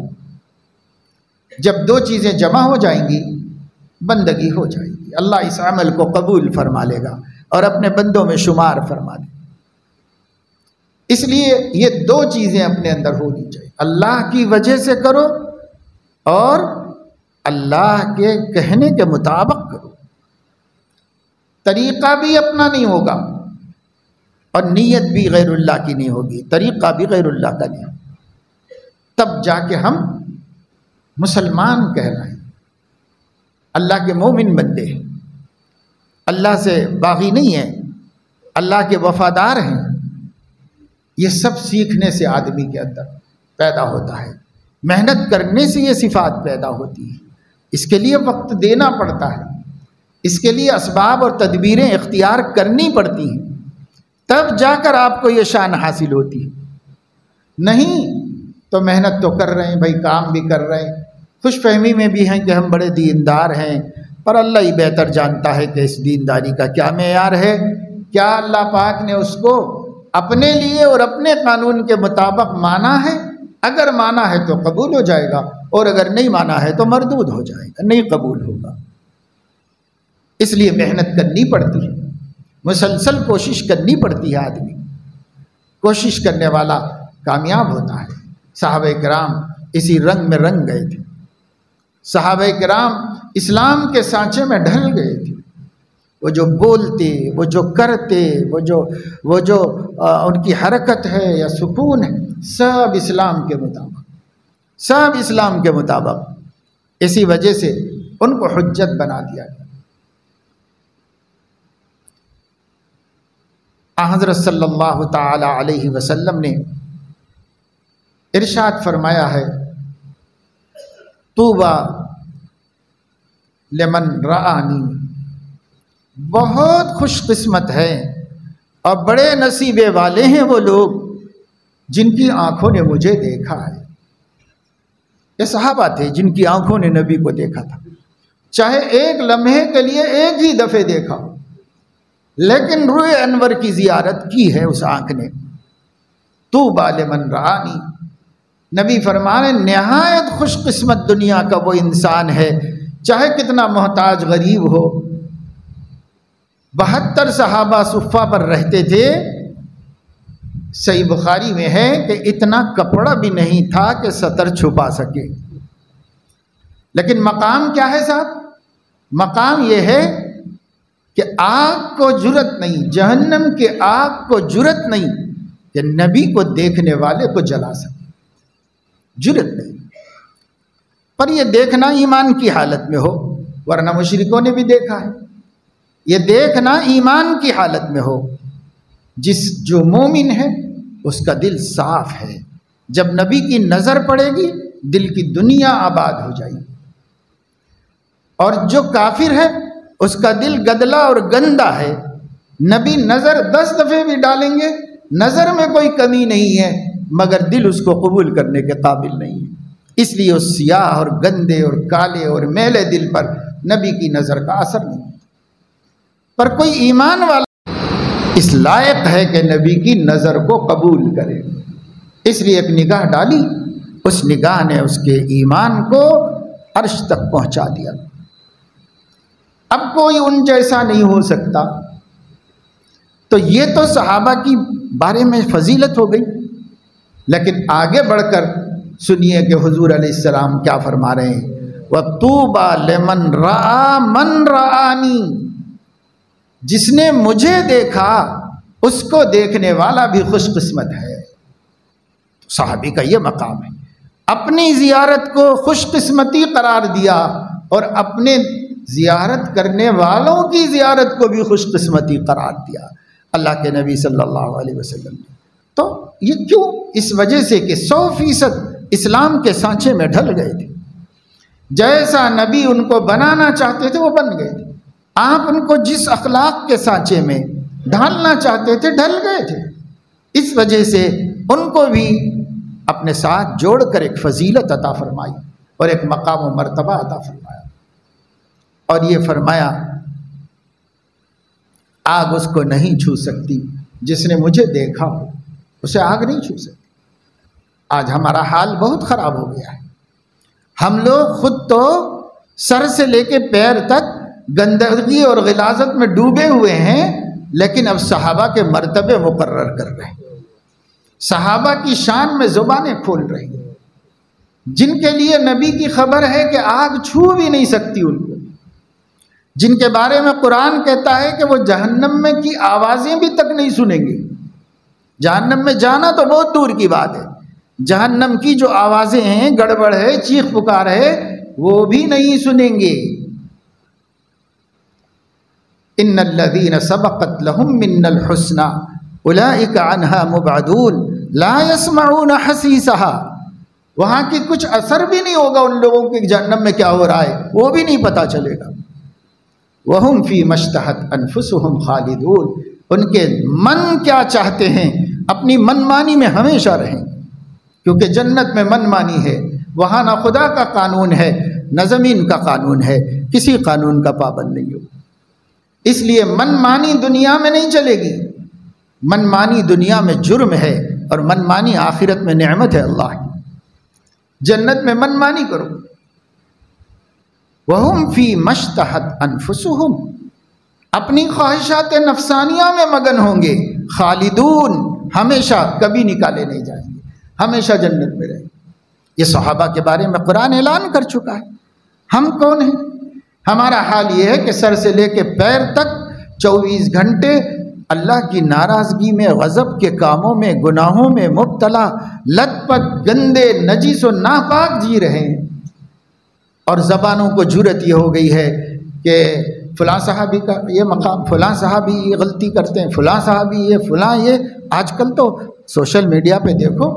[SPEAKER 1] جب دو چیزیں جمع ہو جائیں گی بندگی ہو جائے گی، اللہ اس عمل کو قبول فرما لے گا اور اپنے بندوں میں شمار فرما دے گا۔ اس لیے یہ دو چیزیں اپنے اندر ہونی چاہیے، اللہ کی وجہ سے کرو اور اللہ کے کہنے کے مطابق کرو۔ طریقہ بھی اپنا نہیں ہوگا اور نیت بھی غیر اللہ کی نہیں ہوگی، طریقہ بھی غیر اللہ کا نہیں ہوگا، تب جا کے ہم مسلمان کہلائیں، اللہ کے مومن بندے ہیں، اللہ سے باغی نہیں ہیں، اللہ کے وفادار ہیں۔ یہ سب سیکھنے سے آدمی کے اندر پیدا ہوتا ہے، محنت کرنے سے یہ صفات پیدا ہوتی ہے، اس کے لیے وقت دینا پڑتا ہے، اس کے لیے اسباب اور تدبیریں اختیار کرنی پڑتی ہیں، تب جا کر آپ کو یہ شان حاصل ہوتی ہے۔ نہیں تو محنت تو کر رہے ہیں بھائی، کام بھی کر رہے ہیں، خوش فہمی میں بھی ہیں کہ ہم بڑے دیندار ہیں، پر اللہ ہی بہتر جانتا ہے کہ اس دینداری کا کیا معیار ہے، کیا اللہ پاک نے اس کو اپنے لیے اور اپنے قانون کے مطابق مانا ہے۔ اگر مانا ہے تو قبول ہو جائے گا، اور اگر نہیں مانا ہے تو مردود ہو جائے گا، نہیں قبول ہوگا۔ اس لیے محنت کرنی پڑتی ہے، مسلسل کوشش کرنی پڑتی ہے، آدمی کوشش کرنے والا کامیاب ہوتا ہے۔ صحابہ کرام اسی رنگ میں رنگ گئے تھے، صحابہ کرام اسلام کے سانچے میں ڈھل گئے تھے، وہ جو بولتے، وہ جو کرتے، وہ جو ان کی حرکت ہے یا سکون ہے، سب اسلام کے مطابق، سب اسلام کے مطابق۔ اسی وجہ سے ان کو حجت بنا دیا گیا۔ حضرت صلی اللہ تعالی علیہ وسلم نے ارشاد فرمایا ہے، طوبیٰ لمن رآنی، بہت خوش قسمت ہے اور بڑے نصیبے والے ہیں وہ لوگ جن کی آنکھوں نے مجھے دیکھا ہے۔ یہ صحابہ تھے جن کی آنکھوں نے نبی کو دیکھا تھا، چاہے ایک لمحے کے لیے ایک ہی دفعے دیکھا ہو، لیکن روئے انور کی زیارت کی ہے اس آنکھ نے۔ طوبیٰ لمن رآنی، نبی فرمانے نہایت خوش قسمت دنیا کا وہ انسان ہے چاہے کتنا محتاج غریب ہو۔ 72 صحابہ صفہ پر رہتے تھے، صحیح بخاری میں ہے کہ اتنا کپڑا بھی نہیں تھا کہ سطر چھپا سکے، لیکن مقام کیا ہے صاحب؟ مقام یہ ہے کہ آگ کو جرأت نہیں، جہنم کے آگ کو جرأت نہیں کہ نبی کو دیکھنے والے کو جلا سکے، جرأت نہیں۔ پر یہ دیکھنا ایمان کی حالت میں ہو، ورنہ مشرکوں نے بھی دیکھا ہے۔ یہ دیکھنا ایمان کی حالت میں ہو، جو مومن ہے اس کا دل صاف ہے، جب نبی کی نظر پڑے گی دل کی دنیا آباد ہو جائے گی۔ اور جو کافر ہے اس کا دل گدلا اور گندا ہے، نبی نظر 10 دفعے بھی ڈالیں گے، نظر میں کوئی کمی نہیں ہے، مگر دل اس کو قبول کرنے کے قابل نہیں ہے۔ اس لیے اس سیاہ اور گندے اور کالے اور میلے دل پر نبی کی نظر کا اثر نہیں، پر کوئی ایمان والا اس لائق ہے کہ نبی کی نظر کو قبول کرے، اس لیے ایک نگاہ ڈالی، اس نگاہ نے اس کے ایمان کو عرش تک پہنچا دیا۔ اب کوئی ان جیسا نہیں ہو سکتا۔ تو یہ تو صحابہ کی بارے میں فضیلت ہو گئی، لیکن آگے بڑھ کر سنیے کہ حضور علیہ السلام کیا فرما رہے ہیں، وَطُوبَى لِمَنْ رَآ مَنْ رَآنِي، جس نے مجھے دیکھا اس کو دیکھنے والا بھی خوش قسمت ہے۔ صحابی کا یہ مقام ہے، اپنی زیارت کو خوش قسمتی قرار دیا اور اپنے زیارت کرنے والوں کی زیارت کو بھی خوش قسمتی قرار دیا اللہ کے نبی صلی اللہ علیہ وسلم نے۔ تو یہ کیوں؟ اس وجہ سے کہ 100% اسلام کے سانچے میں ڈھل گئے تھے، جیسا نبی ان کو بنانا چاہتے تھے وہ بن گئے تھے، آپ ان کو جس اخلاق کے سانچے میں ڈھالنا چاہتے تھے ڈھل گئے تھے۔ اس وجہ سے ان کو بھی اپنے ساتھ جوڑ کر ایک فضیلت عطا فرمائی اور ایک مقام و مرتبہ عطا فرمایا، اور یہ فرمایا آگ اس کو نہیں چھو سکتی، جس نے مجھے دیکھا ہو اسے آگ نہیں چھو سکتی۔ آج ہمارا حال بہت خراب ہو گیا ہے، ہم لوگ خود تو سر سے لے کے پیر تک گندگی اور غلاظت میں ڈوبے ہوئے ہیں، لیکن اب صحابہ کے مرتبے مقرر کر رہے ہیں، صحابہ کی شان میں زبانیں کھول رہے ہیں، جن کے لیے نبی کی خبر ہے کہ آگ چھو بھی نہیں سکتی ان کو، جن کے بارے میں قرآن کہتا ہے کہ وہ جہنم میں کی آوازیں بھی تک نہیں سنیں گے۔ جہنم میں جانا تو بہت دور کی بات ہے، جہنم کی جو آوازیں ہیں، گڑبڑ ہے، چیخ پکار ہے، وہ بھی نہیں سنیں گے۔ ان الذین سبقت لهم منا الحسنى اولئک عنها مبعدون لا يسمعون حسیسها، وہاں کی کچھ اثر بھی نہیں ہوگا ان لوگوں کے جہنم میں کیا ہو رہا ہے، وہ بھی نہیں پتہ چلے گا۔ وَهُمْ فِي مَا اشْتَهَتْ أَنفُسُهُمْ خَالِدُونَ، ان کے من کیا چاہتے ہیں اپنی من مانی میں ہمیشہ رہیں، کیونکہ جنت میں من مانی ہے، وہاں نہ خدا کا قانون ہے نہ زمین کا قانون ہے، کسی قانون کا پابند نہیں ہو، اس لیے من مانی دنیا میں نہیں چلے گی، من مانی دنیا میں جرم ہے اور من مانی آخرت میں نعمت ہے اللہ کی، جنت میں من مانی کرو۔ وَهُمْ فِي مَا اشْتَهَتْ أَنفُسُهُمْ، اپنی خواہشات نفسانیہ میں مگن ہوں گے، خالدون، ہمیشہ کبھی نکالے نہیں جائیں گے، ہمیشہ جنت میں رہیں گے۔ یہ صحابہ کے بارے میں قرآن اعلان کر چکا ہے۔ ہم کون ہیں؟ ہمارا حال یہ ہے کہ سر سے لے کے پیر تک 24 گھنٹے اللہ کی ناراضگی میں، غضب کے کاموں میں، گناہوں میں مبتلا، لت پت، گندے، نجس و ناپاک جی رہے ہیں، اور زبانوں کو جرأت یہ ہو گئی ہے کہ فلاں صحابی کا یہ مقام، فلاں صحابی یہ غلطی کرتے ہیں، فلاں صحابی یہ، فلاں یہ۔ آج کل تو سوشل میڈیا پہ دیکھو،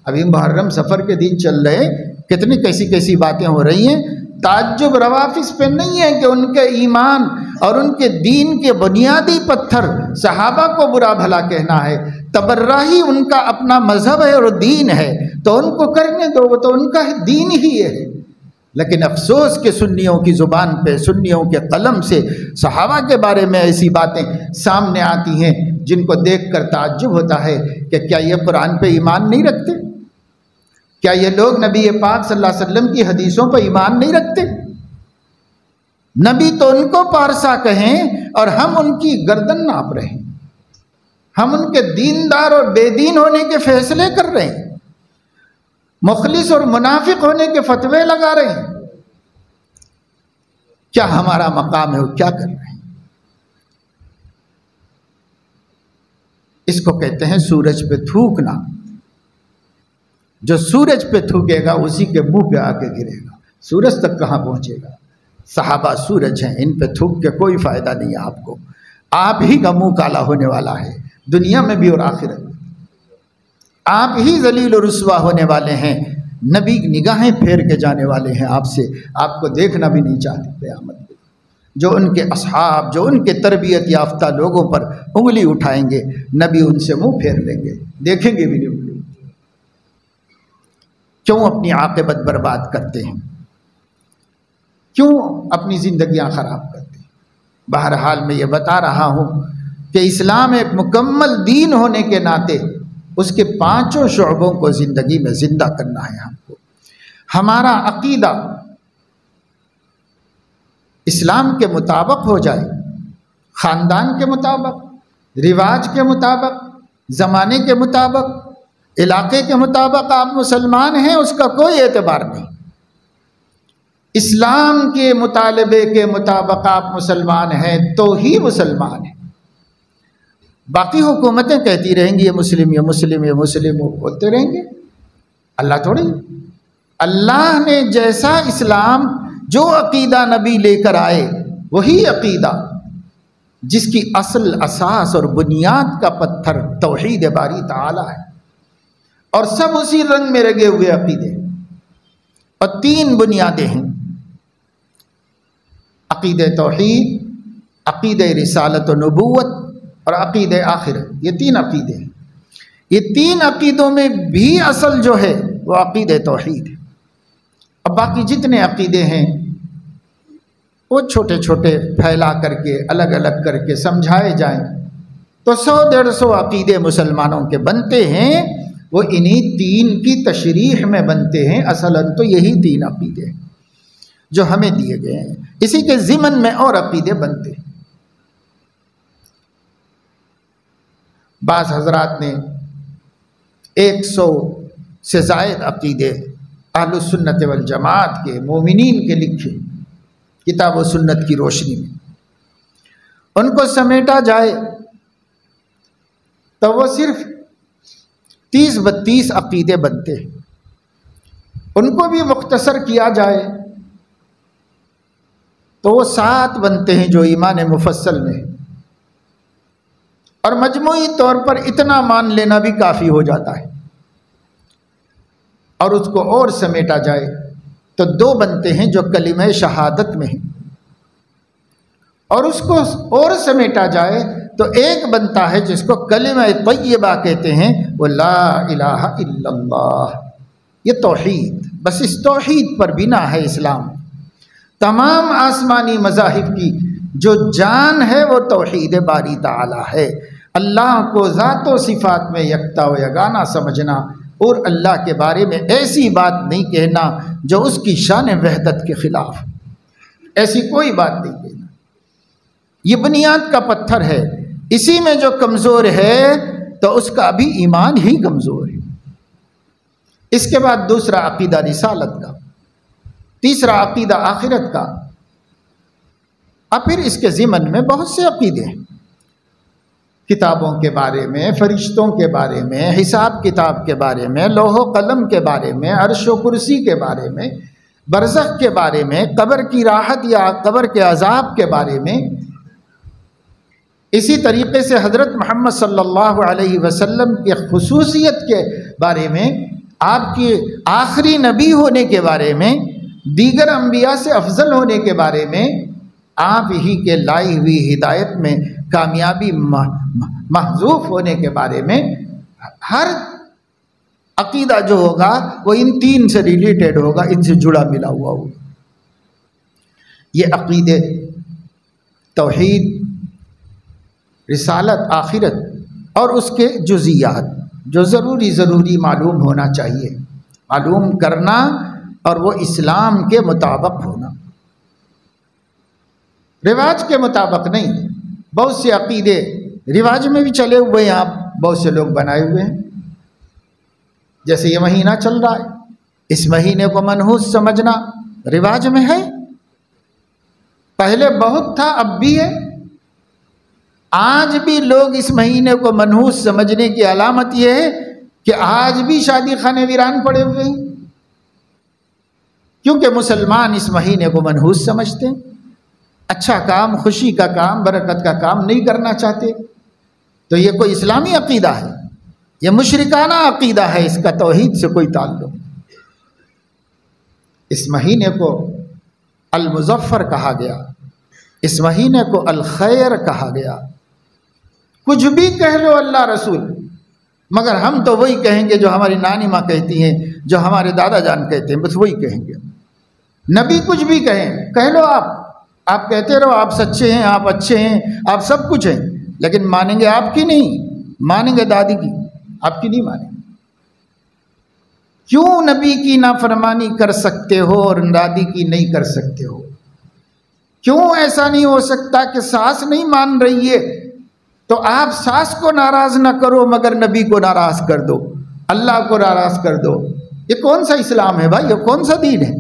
[SPEAKER 1] ابھی محرم سفر کے دن چل رہے، کتنی کیسی باتیں ہو رہی ہیں۔ تعجب روافظ پہ نہیں ہے کہ ان کے ایمان اور ان کے دین کے بنیادی پتھر صحابہ کو برا بھلا کہنا ہے، تبرہ ان کا اپنا مذہب ہے اور دین ہے، تو ان کو کرنے دو، وہ تو ان کا دین ہی ہے۔ لیکن افسوس کہ سنیوں کی زبان پہ، سنیوں کے قلم سے صحابہ کے بارے میں ایسی باتیں سامنے آتی ہیں جن کو دیکھ کر تعجب ہوتا ہے کہ کیا یہ قرآن پہ ایمان نہیں رکھتے؟ کیا یہ لوگ نبی پاک صلی اللہ علیہ وسلم کی حدیثوں پر ایمان نہیں رکھتے؟ نبی تو ان کو پارسا کہیں اور ہم ان کی گردن ناپ رہے ہیں، ہم ان کے دیندار اور بے دین ہونے کے فیصلے کر رہے ہیں، مخلص اور منافق ہونے کے فتوے لگا رہے ہیں۔ کیا ہمارا مقام ہے وہ کیا کر رہے ہیں؟ اس کو کہتے ہیں سورج پہ تھوکنا۔ جو سورج پہ تھوکے گا اسی کے منہ پہ آ کے گرے گا، سورج تک کہاں پہنچے گا؟ صحابہ سورج ہیں، ان پہ تھوک کے کوئی فائدہ نہیں ہے آپ کو، آپ ہی کا منہ کالا ہونے والا ہے دنیا میں بھی اور آخرت میں، آپ ہی ذلیل و رسوا ہونے والے ہیں، نبی نگاہیں پھیر کے جانے والے ہیں آپ سے، آپ کو دیکھنا بھی نہیں چاہتے قیامت میں۔ جو ان کے اصحاب، جو ان کے تربیت یافتہ لوگوں پر انگلی اٹھائیں گے، نبی ان سے منہ پھیر لیں گے، دیکھیں گے بھی نہیں انگلی۔ کیوں اپنی عاقبت برباد کرتے ہیں؟ کیوں اپنی زندگیاں خراب کرتے ہیں؟ بہرحال میں یہ بتا رہا ہوں کہ اسلام ایک مکمل دین ہونے کے ناطے اس کے 5 شعبوں کو زندگی میں زندہ کرنا ہے ہم کو۔ ہمارا عقیدہ اسلام کے مطابق ہو جائے، خاندان کے مطابق، رواج کے مطابق، زمانے کے مطابق، علاقے کے مطابق آپ مسلمان ہیں، اس کا کوئی اعتبار نہیں۔ اسلام کے مطالبے کے مطابق آپ مسلمان ہیں تو ہی مسلمان ہیں۔ باقی حکومتیں کہتی رہیں گی یہ مسلم، یہ مسلم، یہ مسلم، وہ بولتے رہیں گے، اللہ تھوڑی۔ اللہ نے جیسا اسلام، جو عقیدہ نبی لے کر آئے وہی عقیدہ، جس کی اصل، اساس اور بنیاد کا پتھر توحید باری تعالی ہے، اور سب اسی رنگ میں رنگے ہوئے عقیدے، اور 3 بنیادیں ہیں: عقیدہ توحید، عقیدہ رسالت و نبوت، اور عقیدہ آخرت۔ یہ 3 عقیدے ہیں۔ یہ 3 عقیدوں میں بھی اصل جو ہے وہ عقیدہ توحید ہے۔ اب باقی جتنے عقیدے ہیں وہ چھوٹے چھوٹے پھیلا کر کے، الگ الگ کر کے سمجھائے جائیں تو 100-150 عقیدے مسلمانوں کے بنتے ہیں، وہ انہی 3 کی تشریح میں بنتے ہیں۔ اصلاً تو یہی 3 عقیدے ہیں جو ہمیں دیے گئے ہیں، اسی کے ضمن میں اور عقیدے بنتے ہیں۔ بعض حضرات نے 100 سے زائد عقیدے اہل السنت والجماعت کے، مومنین کے لکھے کتاب و سنت کی روشنی میں، ان کو سمیٹا جائے تو وہ صرف 30-32 عقیدے بنتے ہیں۔ ان کو بھی مختصر کیا جائے تو وہ 7 بنتے ہیں جو ایمان مفصل میں، اور مجموعی طور پر اتنا مان لینا بھی کافی ہو جاتا ہے۔ اور اس کو اور سمیٹا جائے تو 2 بنتے ہیں جو کلمہ شہادت میں ہیں، اور اس کو اور سمیٹا جائے تو 1 بنتا ہے جس کو کلمہ طیبہ کہتے ہیں، وہ لا الہ الا اللہ۔ یہ توحید، بس اس توحید پر بنا ہے اسلام۔ تمام آسمانی مذاہب کی جو جان ہے وہ توحید باری تعالی ہے، اللہ کو ذات و صفات میں یکتا و یگانہ سمجھنا، اور اللہ کے بارے میں ایسی بات نہیں کہنا جو اس کی شان وحدت کے خلاف، ایسی کوئی بات نہیں کہنا۔ یہ بنیاد کا پتھر ہے، اسی میں جو کمزور ہے تو اس کا بھی ایمان ہی کمزور ہے۔ اس کے بعد دوسرا عقیدہ رسالت کا، تیسرا عقیدہ آخرت کا، اور پھر اس کے ضمن میں بہت سے عقیدے ہیں، کتابوں کے بارے میں، فرشتوں کے بارے میں، حساب کتاب کے بارے میں، لوح و قلم کے بارے میں، عرش و کرسی کے بارے میں، برزخ کے بارے میں، قبر کی راحت یا قبر کے عذاب کے بارے میں۔ اسی طریقے سے حضرت محمد صلی اللہ علیہ وسلم کی خصوصیت کے بارے میں، آپ کے آخری نبی ہونے کے بارے میں، دیگر انبیاء سے افضل ہونے کے بارے میں، آپ ہی کے لائی ہوئی ہدایت میں کامیابی محذوف ہونے کے بارے میں، ہر عقیدہ جو ہوگا وہ ان 3 سے ریلیٹڈ ہوگا، ان سے جڑا ملا ہوا ہوگا۔ یہ عقیدے توحید، رسالت، آخرت اور اس کے جزیات جو ضروری معلوم ہونا چاہیے، معلوم کرنا اور وہ اسلام کے مطابق ہونا، رواج کے مطابق نہیں۔ بہت سے عقیدے رواج میں بھی چلے ہوئے ہیں، آپ بہت سے لوگ بنائے ہوئے ہیں۔ جیسے یہ مہینہ چل رہا ہے، اس مہینے کو منحوس سمجھنا رواج میں ہے، پہلے بہت تھا، اب بھی ہے۔ آج بھی لوگ اس مہینے کو منحوس سمجھنے کی علامت یہ ہے کہ آج بھی شادی خانے ویران پڑے ہوئے ہیں، کیونکہ مسلمان اس مہینے کو منحوس سمجھتے ہیں، اچھا کام، خوشی کا کام، برکت کا کام نہیں کرنا چاہتے۔ تو یہ کوئی اسلامی عقیدہ ہے؟ یہ مشرکانہ عقیدہ ہے، اس کا توحید سے کوئی تعلق نہیں۔ اس مہینے کو المظفر کہا گیا، اس مہینے کو الخیر کہا گیا۔ کچھ بھی کہہ لو اللہ رسول، مگر ہم تو وہی کہیں گے جو ہماری نانی ماں کہتی ہیں، جو ہمارے دادا جان کہتے ہیں، بس وہی کہیں گے۔ نبی کچھ بھی کہیں، کہہ لو آپ کہتے رہو آپ سچے ہیں، آپ اچھے ہیں، آپ سب کچھ ہیں، لیکن مانیں گے آپ کی نہیں، مانیں گے دادی کی، آپ کی نہیں مانیں گے۔ کیوں نبی کی نافرمانی کر سکتے ہو اور دادی کی نہیں کر سکتے ہو؟ کیوں ایسا نہیں ہو سکتا کہ ساس نہیں مان رہی ہے تو آپ ساس کو ناراض نہ کرو مگر نبی کو ناراض کر دو، اللہ کو ناراض کر دو؟ یہ کون سا اسلام ہے بھائی؟ یہ کون سا دین ہے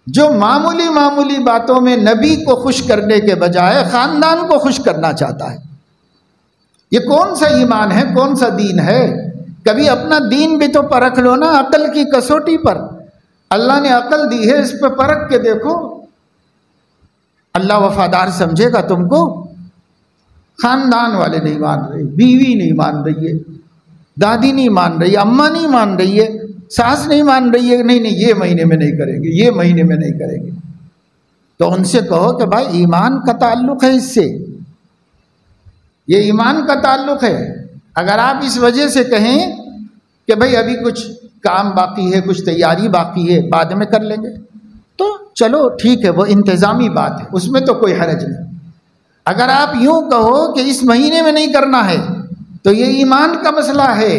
[SPEAKER 1] جو معمولی باتوں میں نبی کو خوش کرنے کے بجائے خاندان کو خوش کرنا چاہتا ہے؟ یہ کون سا ایمان ہے، کون سا دین ہے؟ کبھی اپنا دین بھی تو پرکھ لو نا، عقل کی کسوٹی پر۔ اللہ نے عقل دی ہے، اس پہ پرکھ کے دیکھو، اللہ وفادار سمجھے گا تم کو؟ خاندان والے نہیں مان رہے، بیوی نہیں مان رہی ہے، دادی نہیں مان رہی ہے، اماں نہیں مان رہی ہے، ساس نہیں مان رہی ہے، نہیں یہ مہینے میں نہیں کریں گے، یہ مہینے میں نہیں کریں گے، تو ان سے کہو کہ بھائی ایمان کا تعلق ہے اس سے، یہ ایمان کا تعلق ہے۔ اگر آپ اس وجہ سے کہیں کہ بھائی ابھی کچھ کام باقی ہے، کچھ تیاری باقی ہے، بعد میں کر لیں گے، تو چلو ٹھیک ہے، وہ انتظامی بات ہے، اس میں تو کوئی حرج نہیں۔ اگر آپ یوں کہو کہ اس مہینے میں نہیں کرنا ہے تو یہ ایمان کا مسئلہ ہے،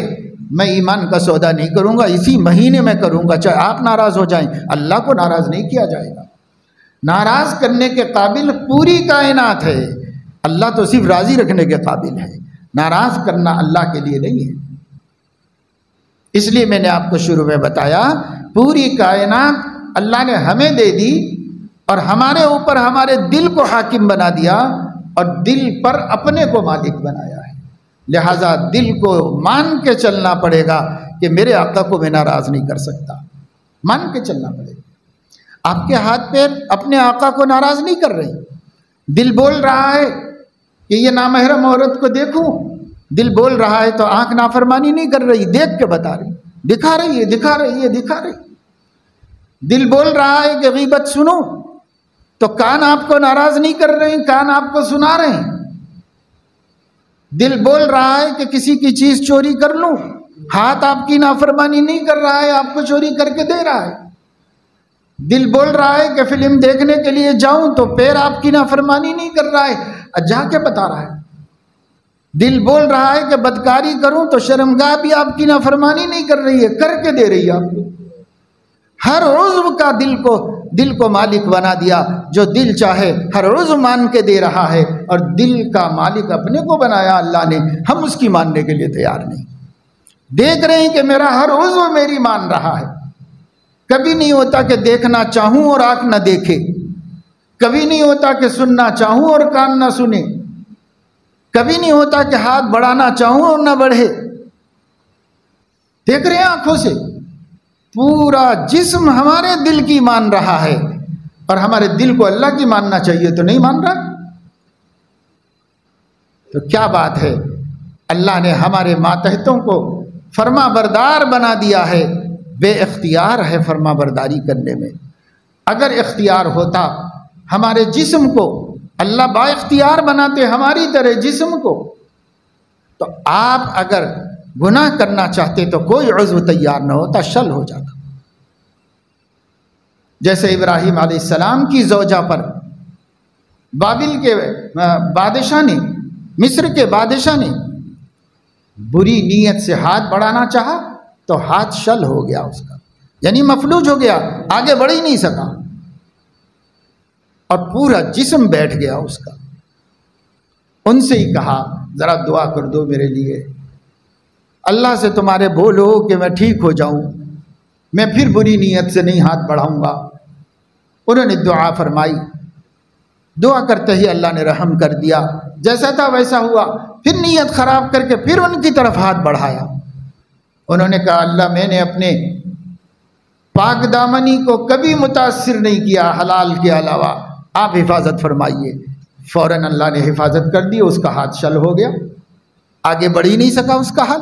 [SPEAKER 1] میں ایمان کا سودا نہیں کروں گا، اسی مہینے میں کروں گا، چاہے آپ ناراض ہو جائیں، اللہ کو ناراض نہیں کیا جائے گا۔ ناراض کرنے کے قابل پوری کائنات ہے، اللہ تو صرف راضی رکھنے کے قابل ہے، ناراض کرنا اللہ کے لیے نہیں ہے۔ اس لیے میں نے آپ کو شروع میں بتایا، پوری کائنات اللہ نے ہمیں دے دی اور ہمارے اوپر ہمارے دل کو حاکم بنا دیا اور دل پر اپنے کو مالک بنایا ہے، لہذا دل کو مان کے چلنا پڑے گا کہ میرے آقا کو میں ناراض نہیں کر سکتا، مان کے چلنا پڑے گا۔ آپ کے ہاتھ پیر اپنے آقا کو ناراض نہیں کر رہے، دل بول رہا ہے کہ یہ نامحرم عورت کو دیکھوں، دل بول رہا ہے تو آنکھ نافرمانی نہیں کر رہی، دیکھ کے بتا رہی، دکھا رہی ہے۔ دل بول رہا ہے کہ غیبت سنو تو کان آپ کو ناراض نہیں کر رہے ہیں، کان آپ کو سنا رہے ہیں۔ دل بول رہا ہے کہ کسی کی چیز چوری کر لوں، ہاتھ آپ کی نافرمانی نہیں کر رہا ہے، آپ کو چوری کر کے دے رہا ہے۔ دل بول رہا ہے کہ فلم دیکھنے کے لیے جاؤں تو پیر آپ کی نافرمانی نہیں کر رہا ہے، جا کے بتا رہا ہے۔ دل بول رہا ہے کہ بدکاری کروں تو شرمگاہ بھی آپ کی نافرمانی نہیں کر رہی ہے، کر کے دے رہی ہے آپ کو۔ ہر عضو کا دل کو مالک بنا دیا، جو دل چاہے ہر عضو مان کے دے رہا ہے، اور دل کا مالک اپنے کو بنایا اللہ نے، ہم اس کی ماننے کے لیے تیار نہیں۔ دیکھ رہے ہیں کہ میرا ہر عضو میری مان رہا ہے۔ کبھی نہیں ہوتا کہ دیکھنا چاہوں اور آنکھ نہ دیکھے، کبھی نہیں ہوتا کہ سننا چاہوں اور کان نہ سنے، کبھی نہیں ہوتا کہ ہاتھ بڑھانا چاہوں اور نہ بڑھے۔ دیکھ رہے ہیں آنکھوں سے، پورا جسم ہمارے دل کی مان رہا ہے، اور ہمارے دل کو اللہ کی ماننا چاہیے تو نہیں مان رہا۔ تو کیا بات ہے، اللہ نے ہمارے ماتحتوں کو فرما بردار بنا دیا ہے، بے اختیار ہے فرما برداری کرنے میں۔ اگر اختیار ہوتا ہمارے جسم کو، اللہ با اختیار بناتے ہماری طرح جسم کو، تو آپ اگر گناہ کرنا چاہتے تو کوئی عضو تیار نہ ہوتا، شل ہو جاتا۔ جیسے ابراہیم علیہ السلام کی زوجہ پر بابل کے بادشاہ نے، مصر کے بادشاہ نے بری نیت سے ہاتھ بڑھانا چاہا تو ہاتھ شل ہو گیا اس کا، یعنی مفلوج ہو گیا، آگے بڑھ ہی نہیں سکا، اور پورا جسم بیٹھ گیا اس کا۔ ان سے ہی کہا ذرا دعا کر دو میرے لیے، اللہ سے تمہارے بولو کہ میں ٹھیک ہو جاؤں، میں پھر بری نیت سے نہیں ہاتھ بڑھاؤں گا۔ انہوں نے دعا فرمائی، دعا کرتے ہی اللہ نے رحم کر دیا، جیسا تھا ویسا ہوا۔ پھر نیت خراب کر کے پھر ان کی طرف ہاتھ بڑھایا۔ انہوں نے کہا اللہ میں نے اپنے پاک دامنی کو کبھی متاثر نہیں کیا حلال کے علاوہ، آپ حفاظت فرمائیے۔ فوراً اللہ نے حفاظت کر دی، اس کا ہاتھ شل ہو گیا، آگے بڑھ ہی نہیں سکا اس کا حال۔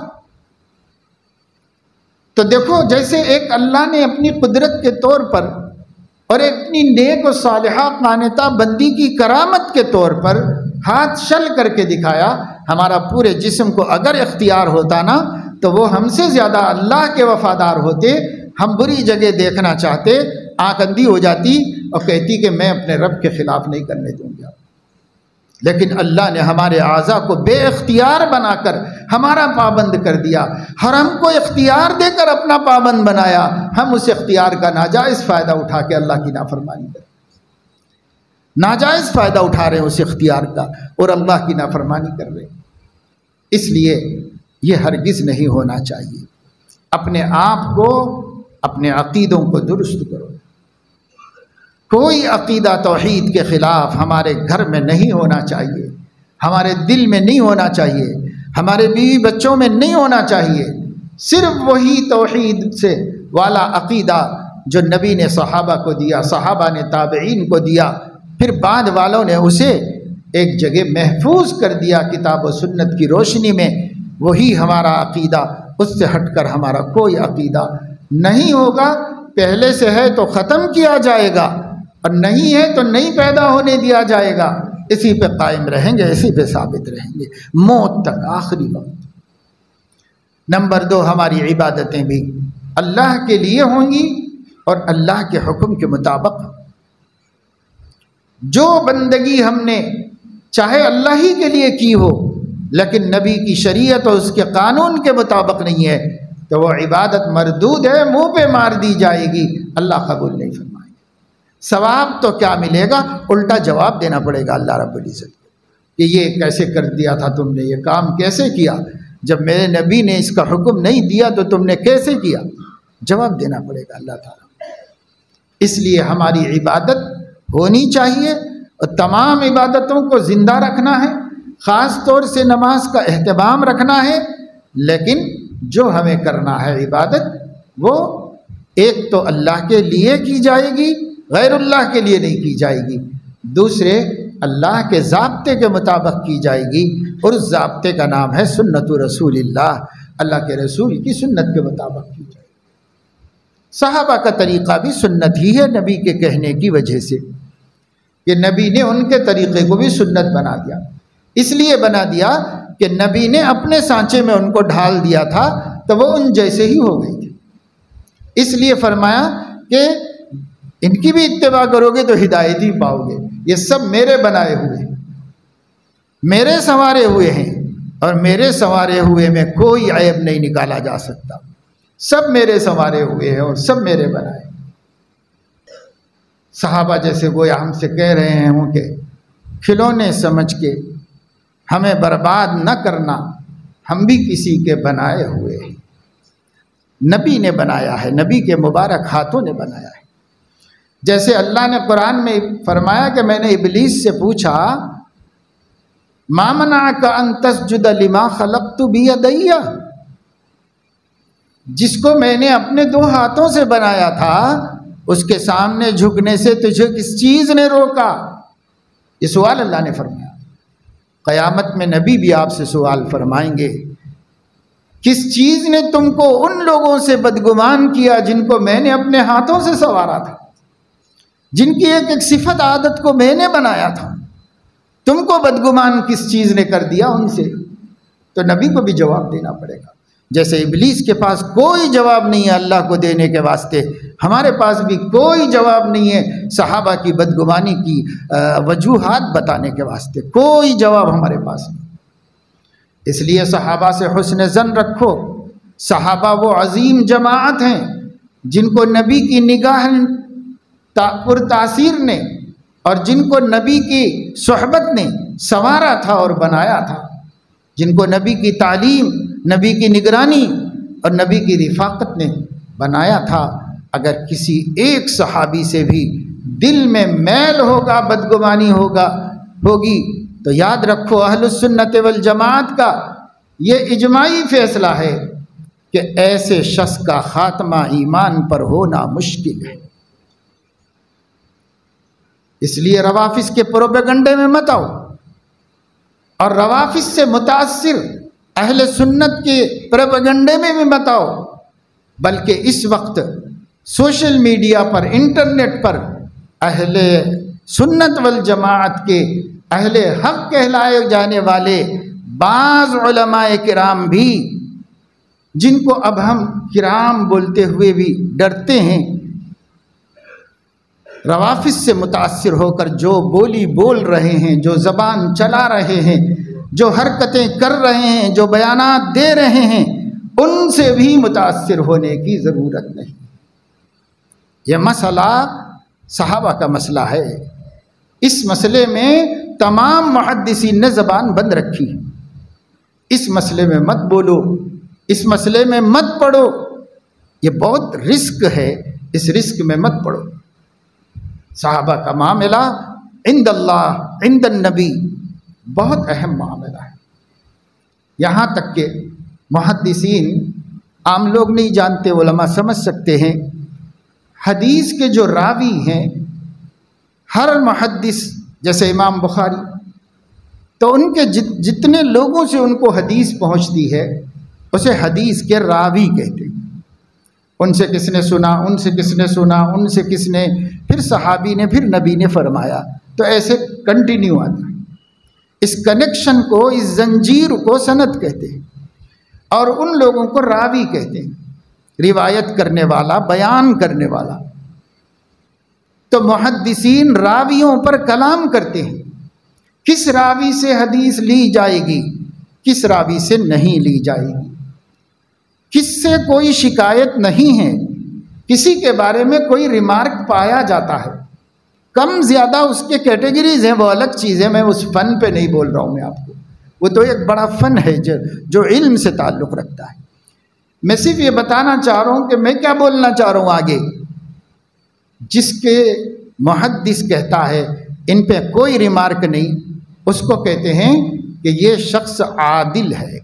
[SPEAKER 1] تو دیکھو جیسے ایک اللہ نے اپنی قدرت کے طور پر اور اپنی نیک و صالحہ قانتہ بندی کی کرامت کے طور پر ہاتھ شل کر کے دکھایا، ہمارا پورے جسم کو اگر اختیار ہوتا نا تو وہ ہم سے زیادہ اللہ کے وفادار ہوتے۔ ہم بری جگہ دیکھنا چاہتے، آنکھ اندھی ہو جاتی اور کہتی کہ میں اپنے رب کے خلاف نہیں کرنے دوں گا، لیکن اللہ نے ہمارے اعضاء کو بے اختیار بنا کر ہمارا پابند کر دیا، اور ہم کو اختیار دے کر اپنا پابند بنایا۔ ہم اس اختیار کا ناجائز فائدہ اٹھا کے اللہ کی نافرمانی کریں، ناجائز فائدہ اٹھا رہے ہیں اس اختیار کا اور اللہ کی نافرمانی کر رہے ہیں۔ اس لیے یہ ہرگز نہیں ہونا چاہیے۔ اپنے آپ کو، اپنے عقیدوں کو درست کرو۔ کوئی عقیدہ توحید کے خلاف ہمارے گھر میں نہیں ہونا چاہیے، ہمارے دل میں نہیں ہونا چاہیے، ہمارے بیوی بچوں میں نہیں ہونا چاہیے۔ صرف وہی توحید سے والا عقیدہ جو نبی نے صحابہ کو دیا، صحابہ نے تابعین کو دیا، پھر بعد والوں نے اسے ایک جگہ محفوظ کر دیا کتاب و سنت کی روشنی میں، وہی ہمارا عقیدہ، اس سے ہٹ کر ہمارا کوئی عقیدہ نہیں ہوگا۔ پہلے سے ہے تو ختم کیا جائے گا، اور نہیں ہے تو نہیں پیدا ہونے دیا جائے گا۔ اسی پہ قائم رہیں گے، اسی پہ ثابت رہیں گے موت تک، آخری وقت۔ نمبر 2، ہماری عبادتیں بھی اللہ کے لیے ہوں گی اور اللہ کے حکم کے مطابق۔ جو بندگی ہم نے چاہے اللہ ہی کے لیے کی ہو لیکن نبی کی شریعت اور اس کے قانون کے مطابق نہیں ہے تو وہ عبادت مردود ہے، منہ پہ مار دی جائے گی، اللہ قبول نہیں فرمائے۔ ثواب تو کیا ملے گا، الٹا جواب دینا پڑے گا اللہ رب العزت کو کہ یہ کیسے کر دیا تھا تم نے، یہ کام کیسے کیا، جب میرے نبی نے اس کا حکم نہیں دیا تو تم نے کیسے کیا، جواب دینا پڑے گا اللہ تعالیٰ۔ اس لیے ہماری عبادت ہونی چاہیے اور تمام عبادتوں کو زندہ رکھنا ہے، خاص طور سے نماز کا اہتمام رکھنا ہے، لیکن جو ہمیں کرنا ہے عبادت وہ ایک تو اللہ کے لیے کی جائے گی، غیر اللہ کے لیے نہیں کی جائے گی، دوسرے اللہ کے ضابطے کے مطابق کی جائے گی، اور اس ضابطے کا نام ہے سنت رسول اللہ، اللہ کے رسول کی سنت کے مطابق کی جائے گی۔ صحابہ کا طریقہ بھی سنت ہی ہے نبی کے کہنے کی وجہ سے، کہ نبی نے ان کے طریقے کو بھی سنت بنا دیا، اس لیے بنا دیا کہ نبی نے اپنے سانچے میں ان کو ڈھال دیا تھا تو وہ ان جیسے ہی ہو گئی تھی۔ اس لیے فرمایا کہ ان کی بھی اتباع کرو گے تو ہدایت ہی پاؤ گے، یہ سب میرے بنائے ہوئے ہیں، میرے سنوارے ہوئے ہیں، اور میرے سنوارے ہوئے میں کوئی عیب نہیں نکالا جا سکتا، سب میرے سنوارے ہوئے ہیں اور سب میرے بنائے۔ صحابہ جیسے گویا ہم سے کہہ رہے ہوں کہ کھلونے سمجھ کے ہمیں برباد نہ کرنا، ہم بھی کسی کے بنائے ہوئے ہیں، نبی نے بنایا ہے، نبی کے مبارک ہاتھوں نے بنایا ہے۔ جیسے اللہ نے قرآن میں فرمایا کہ میں نے ابلیس سے پوچھا ما منعک ان تسجد لما خلقت بیدی، جس کو میں نے اپنے 2 ہاتھوں سے بنایا تھا اس کے سامنے جھکنے سے تجھے کس چیز نے روکا؟ یہ سوال اللہ نے فرمایا۔ قیامت میں نبی بھی آپ سے سوال فرمائیں گے، کس چیز نے تم کو ان لوگوں سے بدگمان کیا جن کو میں نے اپنے ہاتھوں سے سنوارا تھا، جن کی ایک ایک صفت عادت کو میں نے بنایا تھا، تم کو بدگمان کس چیز نے کر دیا ان سے؟ تو نبی کو بھی جواب دینا پڑے گا۔ جیسے ابلیس کے پاس کوئی جواب نہیں ہے اللہ کو دینے کے واسطے، ہمارے پاس بھی کوئی جواب نہیں ہے صحابہ کی بدگمانی کی وجوہات بتانے کے واسطے، کوئی جواب ہمارے پاس نہیں۔ اس لیے صحابہ سے حسن ظن رکھو، صحابہ وہ عظیم جماعت ہیں جن کو نبی کی نگاہ پر تاثیر نے اور جن کو نبی کی صحبت نے سنوارا تھا اور بنایا تھا، جن کو نبی کی تعلیم، نبی کی نگرانی اور نبی کی رفاقت نے بنایا تھا۔ اگر کسی ایک صحابی سے بھی دل میں میل ہوگا، بدگمانی ہوگی تو یاد رکھو اہل السنت والجماعت کا یہ اجماعی فیصلہ ہے کہ ایسے شخص کا خاتمہ ایمان پر ہونا مشکل ہے۔ اس لیے روافظ کے پروپیگنڈے میں مت آؤ اور روافظ سے متاثر اہل سنت کے پروپیگنڈے میں بھی مت آؤ، بلکہ اس وقت سوشل میڈیا پر، انٹرنیٹ پر اہل سنت والجماعت کے اہل حق کہلائے جانے والے بعض علماء کرام بھی، جن کو اب ہم کرام بولتے ہوئے بھی ڈرتے ہیں، روافظ سے متاثر ہو کر جو بولی بول رہے ہیں، جو زبان چلا رہے ہیں، جو حرکتیں کر رہے ہیں، جو بیانات دے رہے ہیں، ان سے بھی متاثر ہونے کی ضرورت نہیں۔ یہ مسئلہ صحابہ کا مسئلہ ہے، اس مسئلے میں تمام محدثین نے زبان بند رکھی۔ اس مسئلے میں مت بولو، اس مسئلے میں مت پڑھو، یہ بہت رسک ہے، اس رسک میں مت پڑھو۔ صحابہ کا معاملہ عند اللہ، عند النبی بہت اہم معاملہ ہے، یہاں تک کہ محدثین، عام لوگ نہیں جانتے، علماء سمجھ سکتے ہیں، حدیث کے جو راوی ہیں، ہر محدث جیسے امام بخاری، تو ان کے جتنے لوگوں سے ان کو حدیث پہنچتی ہے اسے حدیث کے راوی کہتے ہیں۔ ان سے کس نے سنا، ان سے کس نے سنا، ان سے کس نے، پھر صحابی نے، پھر نبی نے فرمایا، تو ایسے کنٹینیو آتا ہے۔ اس کنیکشن کو، اس زنجیر کو سند کہتے ہیں، اور ان لوگوں کو راوی کہتے ہیں، روایت کرنے والا، بیان کرنے والا۔ تو محدثین راویوں پر کلام کرتے ہیں، کس راوی سے حدیث لی جائے گی، کس راوی سے نہیں لی جائے گی، کس سے کوئی شکایت نہیں ہے، کسی کے بارے میں کوئی ریمارک پایا جاتا ہے، کم زیادہ اس کے کیٹیگریز ہیں، وہ الگ چیز ہے، میں اس فن پہ نہیں بول رہا ہوں میں آپ کو، وہ تو ایک بڑا فن ہے جو علم سے تعلق رکھتا ہے۔ میں صرف یہ بتانا چاہ رہا ہوں کہ میں کیا بولنا چاہ رہا ہوں آگے۔ جس کے محدث کہتا ہے ان پہ کوئی ریمارک نہیں، اس کو کہتے ہیں کہ یہ شخص عادل ہے،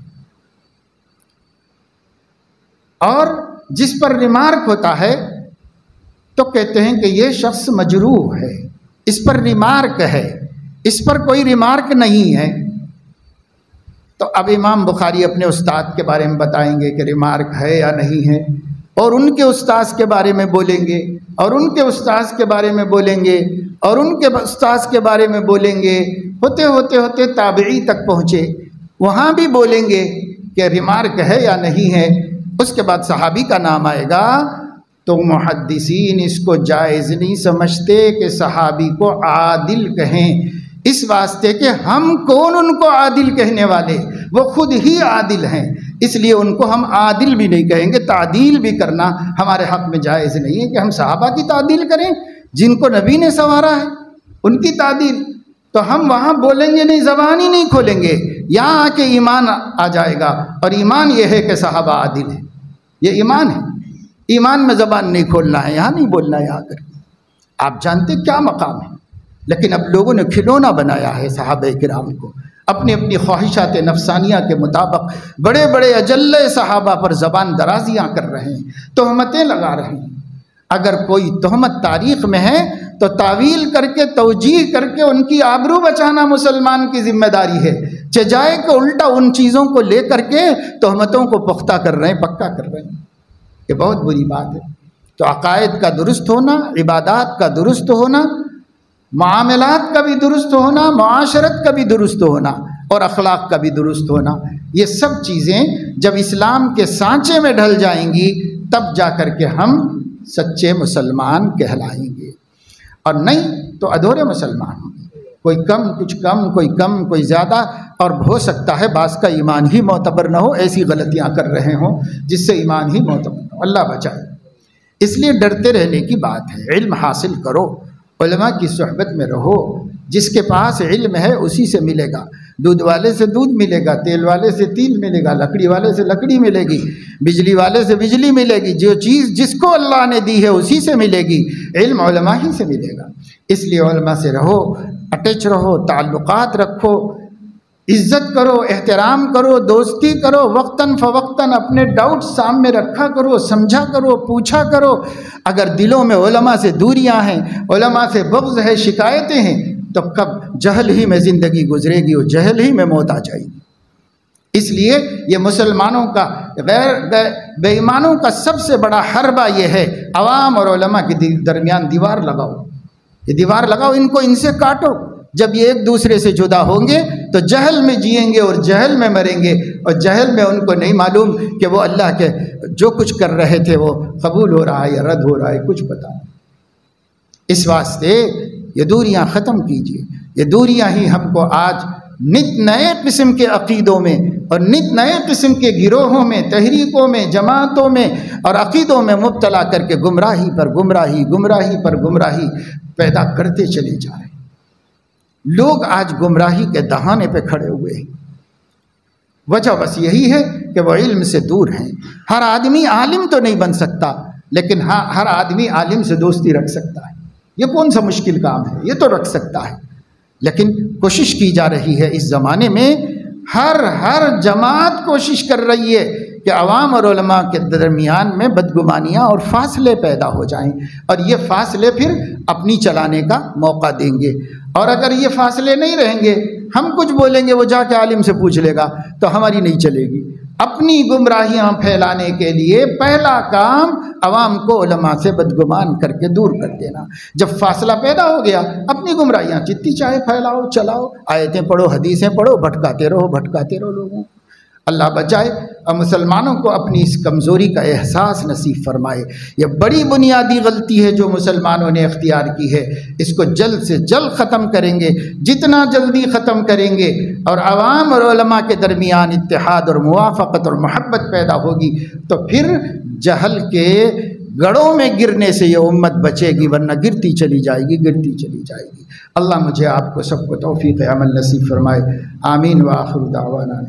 [SPEAKER 1] اور جس پر ریمارک ہوتا ہے تو کہتے ہیں کہ یہ شخص مجروح ہے، اس پر ریمارک ہے، اس پر کوئی ریمارک نہیں ہے۔ تو اب امام بخاری اپنے استاد کے بارے میں بتائیں گے کہ ریمارک ہے یا نہیں ہے، اور ان کے استاذ کے بارے میں بولیں گے، اور ان کے استاذ کے بارے میں بولیں گے، اور ان کے استاذ کے بارے میں بولیں گے، ہوتے ہوتے ہوتے تابعی تک پہنچے، وہاں بھی بولیں گے کہ ریمارک ہے یا نہیں ہے۔ اس کے بعد صحابی کا نام آئے گا، تو محدثین اس کو جائز نہیں سمجھتے کہ صحابی کو عادل کہیں، اس واسطے کہ ہم کون ان کو عادل کہنے والے، وہ خود ہی عادل ہیں، اس لیے ان کو ہم عادل بھی نہیں کہیں گے۔ تعدیل بھی کرنا ہمارے حق میں جائز نہیں ہے کہ ہم صحابہ کی تعدیل کریں، جن کو نبی نے سنوارا ہے ان کی تعدیل، تو ہم وہاں بولیں گے نہیں، زبان ہی نہیں کھولیں گے۔ یہاں آ کے ایمان آ جائے گا، اور ایمان یہ ہے کہ صحابہ عادل ہیں، یہ ایمان ہے۔ ایمان میں زبان نہیں کھولنا ہے، یہاں نہیں بولنا ہے آ کر۔ آپ جانتے کیا مقام ہے، لیکن اب لوگوں نے کھلونا بنایا ہے صحابہ کرام کو، اپنی اپنی خواہشات نفسانیہ کے مطابق بڑے بڑے اجلے صحابہ پر زبان درازیاں کر رہے ہیں، تہمتیں لگا رہے ہیں۔ اگر کوئی تہمت تاریخ میں ہے تو تعویل کر کے، توجیہ کر کے ان کی آبرو بچانا مسلمان کی ذمہ داری ہے، چجائے کہ الٹا ان چیزوں کو لے کر کے تہمتوں کو پختہ کر رہے ہیں، پکا کر رہے ہیں، یہ بہت بری بات ہے۔ تو عقائد کا درست ہونا، عبادات کا درست ہونا، معاملات کا بھی درست ہونا، معاشرت کا بھی درست ہونا، اور اخلاق کا بھی درست ہونا، یہ سب چیزیں جب اسلام کے سانچے میں ڈھل جائیں گی تب جا کر کے ہم سچے مسلمان کہلائیں گے، اور نہیں تو ادھورے مسلمان ہوں گے، کوئی کم کچھ کم، کوئی کم کوئی زیادہ، اور ہو سکتا ہے بعض کا ایمان ہی معتبر نہ ہو، ایسی غلطیاں کر رہے ہوں جس سے ایمان ہی معتبر نہ ہو، اللہ بچائے۔ اس لیے ڈرتے رہنے کی بات ہے، علم حاصل کرو، علماء کی صحبت میں رہو، جس کے پاس علم ہے اسی سے ملے گا، دودھ والے سے دودھ ملے گا، تیل والے سے تیل ملے گا، لکڑی والے سے لکڑی ملے گی، بجلی والے سے بجلی ملے گی، جو چیز جس کو اللہ نے دی ہے اسی سے ملے گی، علم علماء ہی سے ملے گا۔ اس لیے علماء سے رہو، اٹیچ رہو، تعلقات رکھو، عزت کرو، احترام کرو، دوستی کرو، وقتاً فوقتاً اپنے ڈاؤٹ سامنے رکھا کرو، سمجھا کرو، پوچھا کرو۔ اگر دلوں میں علماء سے دوریاں ہیں، علماء سے بغض ہے، شکایتیں ہیں، تو کب جہل ہی میں زندگی گزرے گی اور جہل ہی میں موت آ جائے گی۔ اس لیے یہ مسلمانوں کا بے ایمانوں کا سب سے بڑا حربہ یہ ہے، عوام اور علماء کے درمیان دیوار لگاؤ، یہ دیوار لگاؤ، ان کو ان سے کاٹو۔ جب یہ ایک دوسرے سے جدا ہوں گے تو جہل میں جئیں گے اور جہل میں مریں گے، اور جہل میں ان کو نہیں معلوم کہ وہ اللہ کے جو کچھ کر رہے تھے وہ قبول ہو رہا ہے یا رد ہو رہا ہے، کچھ پتہ نہیں۔ اس واسطے یہ دوریاں ختم کیجیے۔ یہ دوریاں ہی ہم کو آج نت نئے قسم کے عقیدوں میں اور نت نئے قسم کے گروہوں میں، تحریکوں میں، جماعتوں میں اور عقیدوں میں مبتلا کر کے گمراہی پر گمراہی، گمراہی پر گمراہی پیدا کرتے چلے جا رہے ہیں۔ لوگ آج گمراہی کے دہانے پہ کھڑے ہوئے ہیں، وجہ بس یہی ہے کہ وہ علم سے دور ہیں۔ ہر آدمی عالم تو نہیں بن سکتا، لیکن ہاں ہر آدمی عالم سے دوستی رکھ سکتا ہے۔ یہ کون سا مشکل کام ہے، یہ تو رکھ سکتا ہے۔ لیکن کوشش کی جا رہی ہے اس زمانے میں، ہر جماعت کوشش کر رہی ہے کہ عوام اور علماء کے درمیان میں بدگمانیاں اور فاصلے پیدا ہو جائیں، اور یہ فاصلے پھر اپنی چلانے کا موقع دیں گے۔ اور اگر یہ فاصلے نہیں رہیں گے، ہم کچھ بولیں گے وہ جا کے عالم سے پوچھ لے گا، تو ہماری نہیں چلے گی۔ اپنی گمراہیاں پھیلانے کے لیے پہلا کام عوام کو علماء سے بدگمان کر کے دور کر دینا۔ جب فاصلہ پیدا ہو گیا، اپنی گمراہیاں جتنی چاہے پھیلاؤ، چلاؤ، آیتیں پڑھو، حدیثیں پڑھو، بھٹکاتے رہو لوگوں۔ اللہ بچائے اور مسلمانوں کو اپنی اس کمزوری کا احساس نصیب فرمائے۔ یہ بڑی بنیادی غلطی ہے جو مسلمانوں نے اختیار کی ہے، اس کو جلد سے جلد ختم کریں گے۔ جتنا جلدی ختم کریں گے اور عوام اور علماء کے درمیان اتحاد اور موافقت اور محبت پیدا ہوگی، تو پھر جہل کے گڑھوں میں گرنے سے یہ امت بچے گی، ورنہ گرتی چلی جائے گی۔ اللہ مجھے آپ کو سب کو توفیق عمل نصیب فرمائے، آمین۔ وآخر دعوانا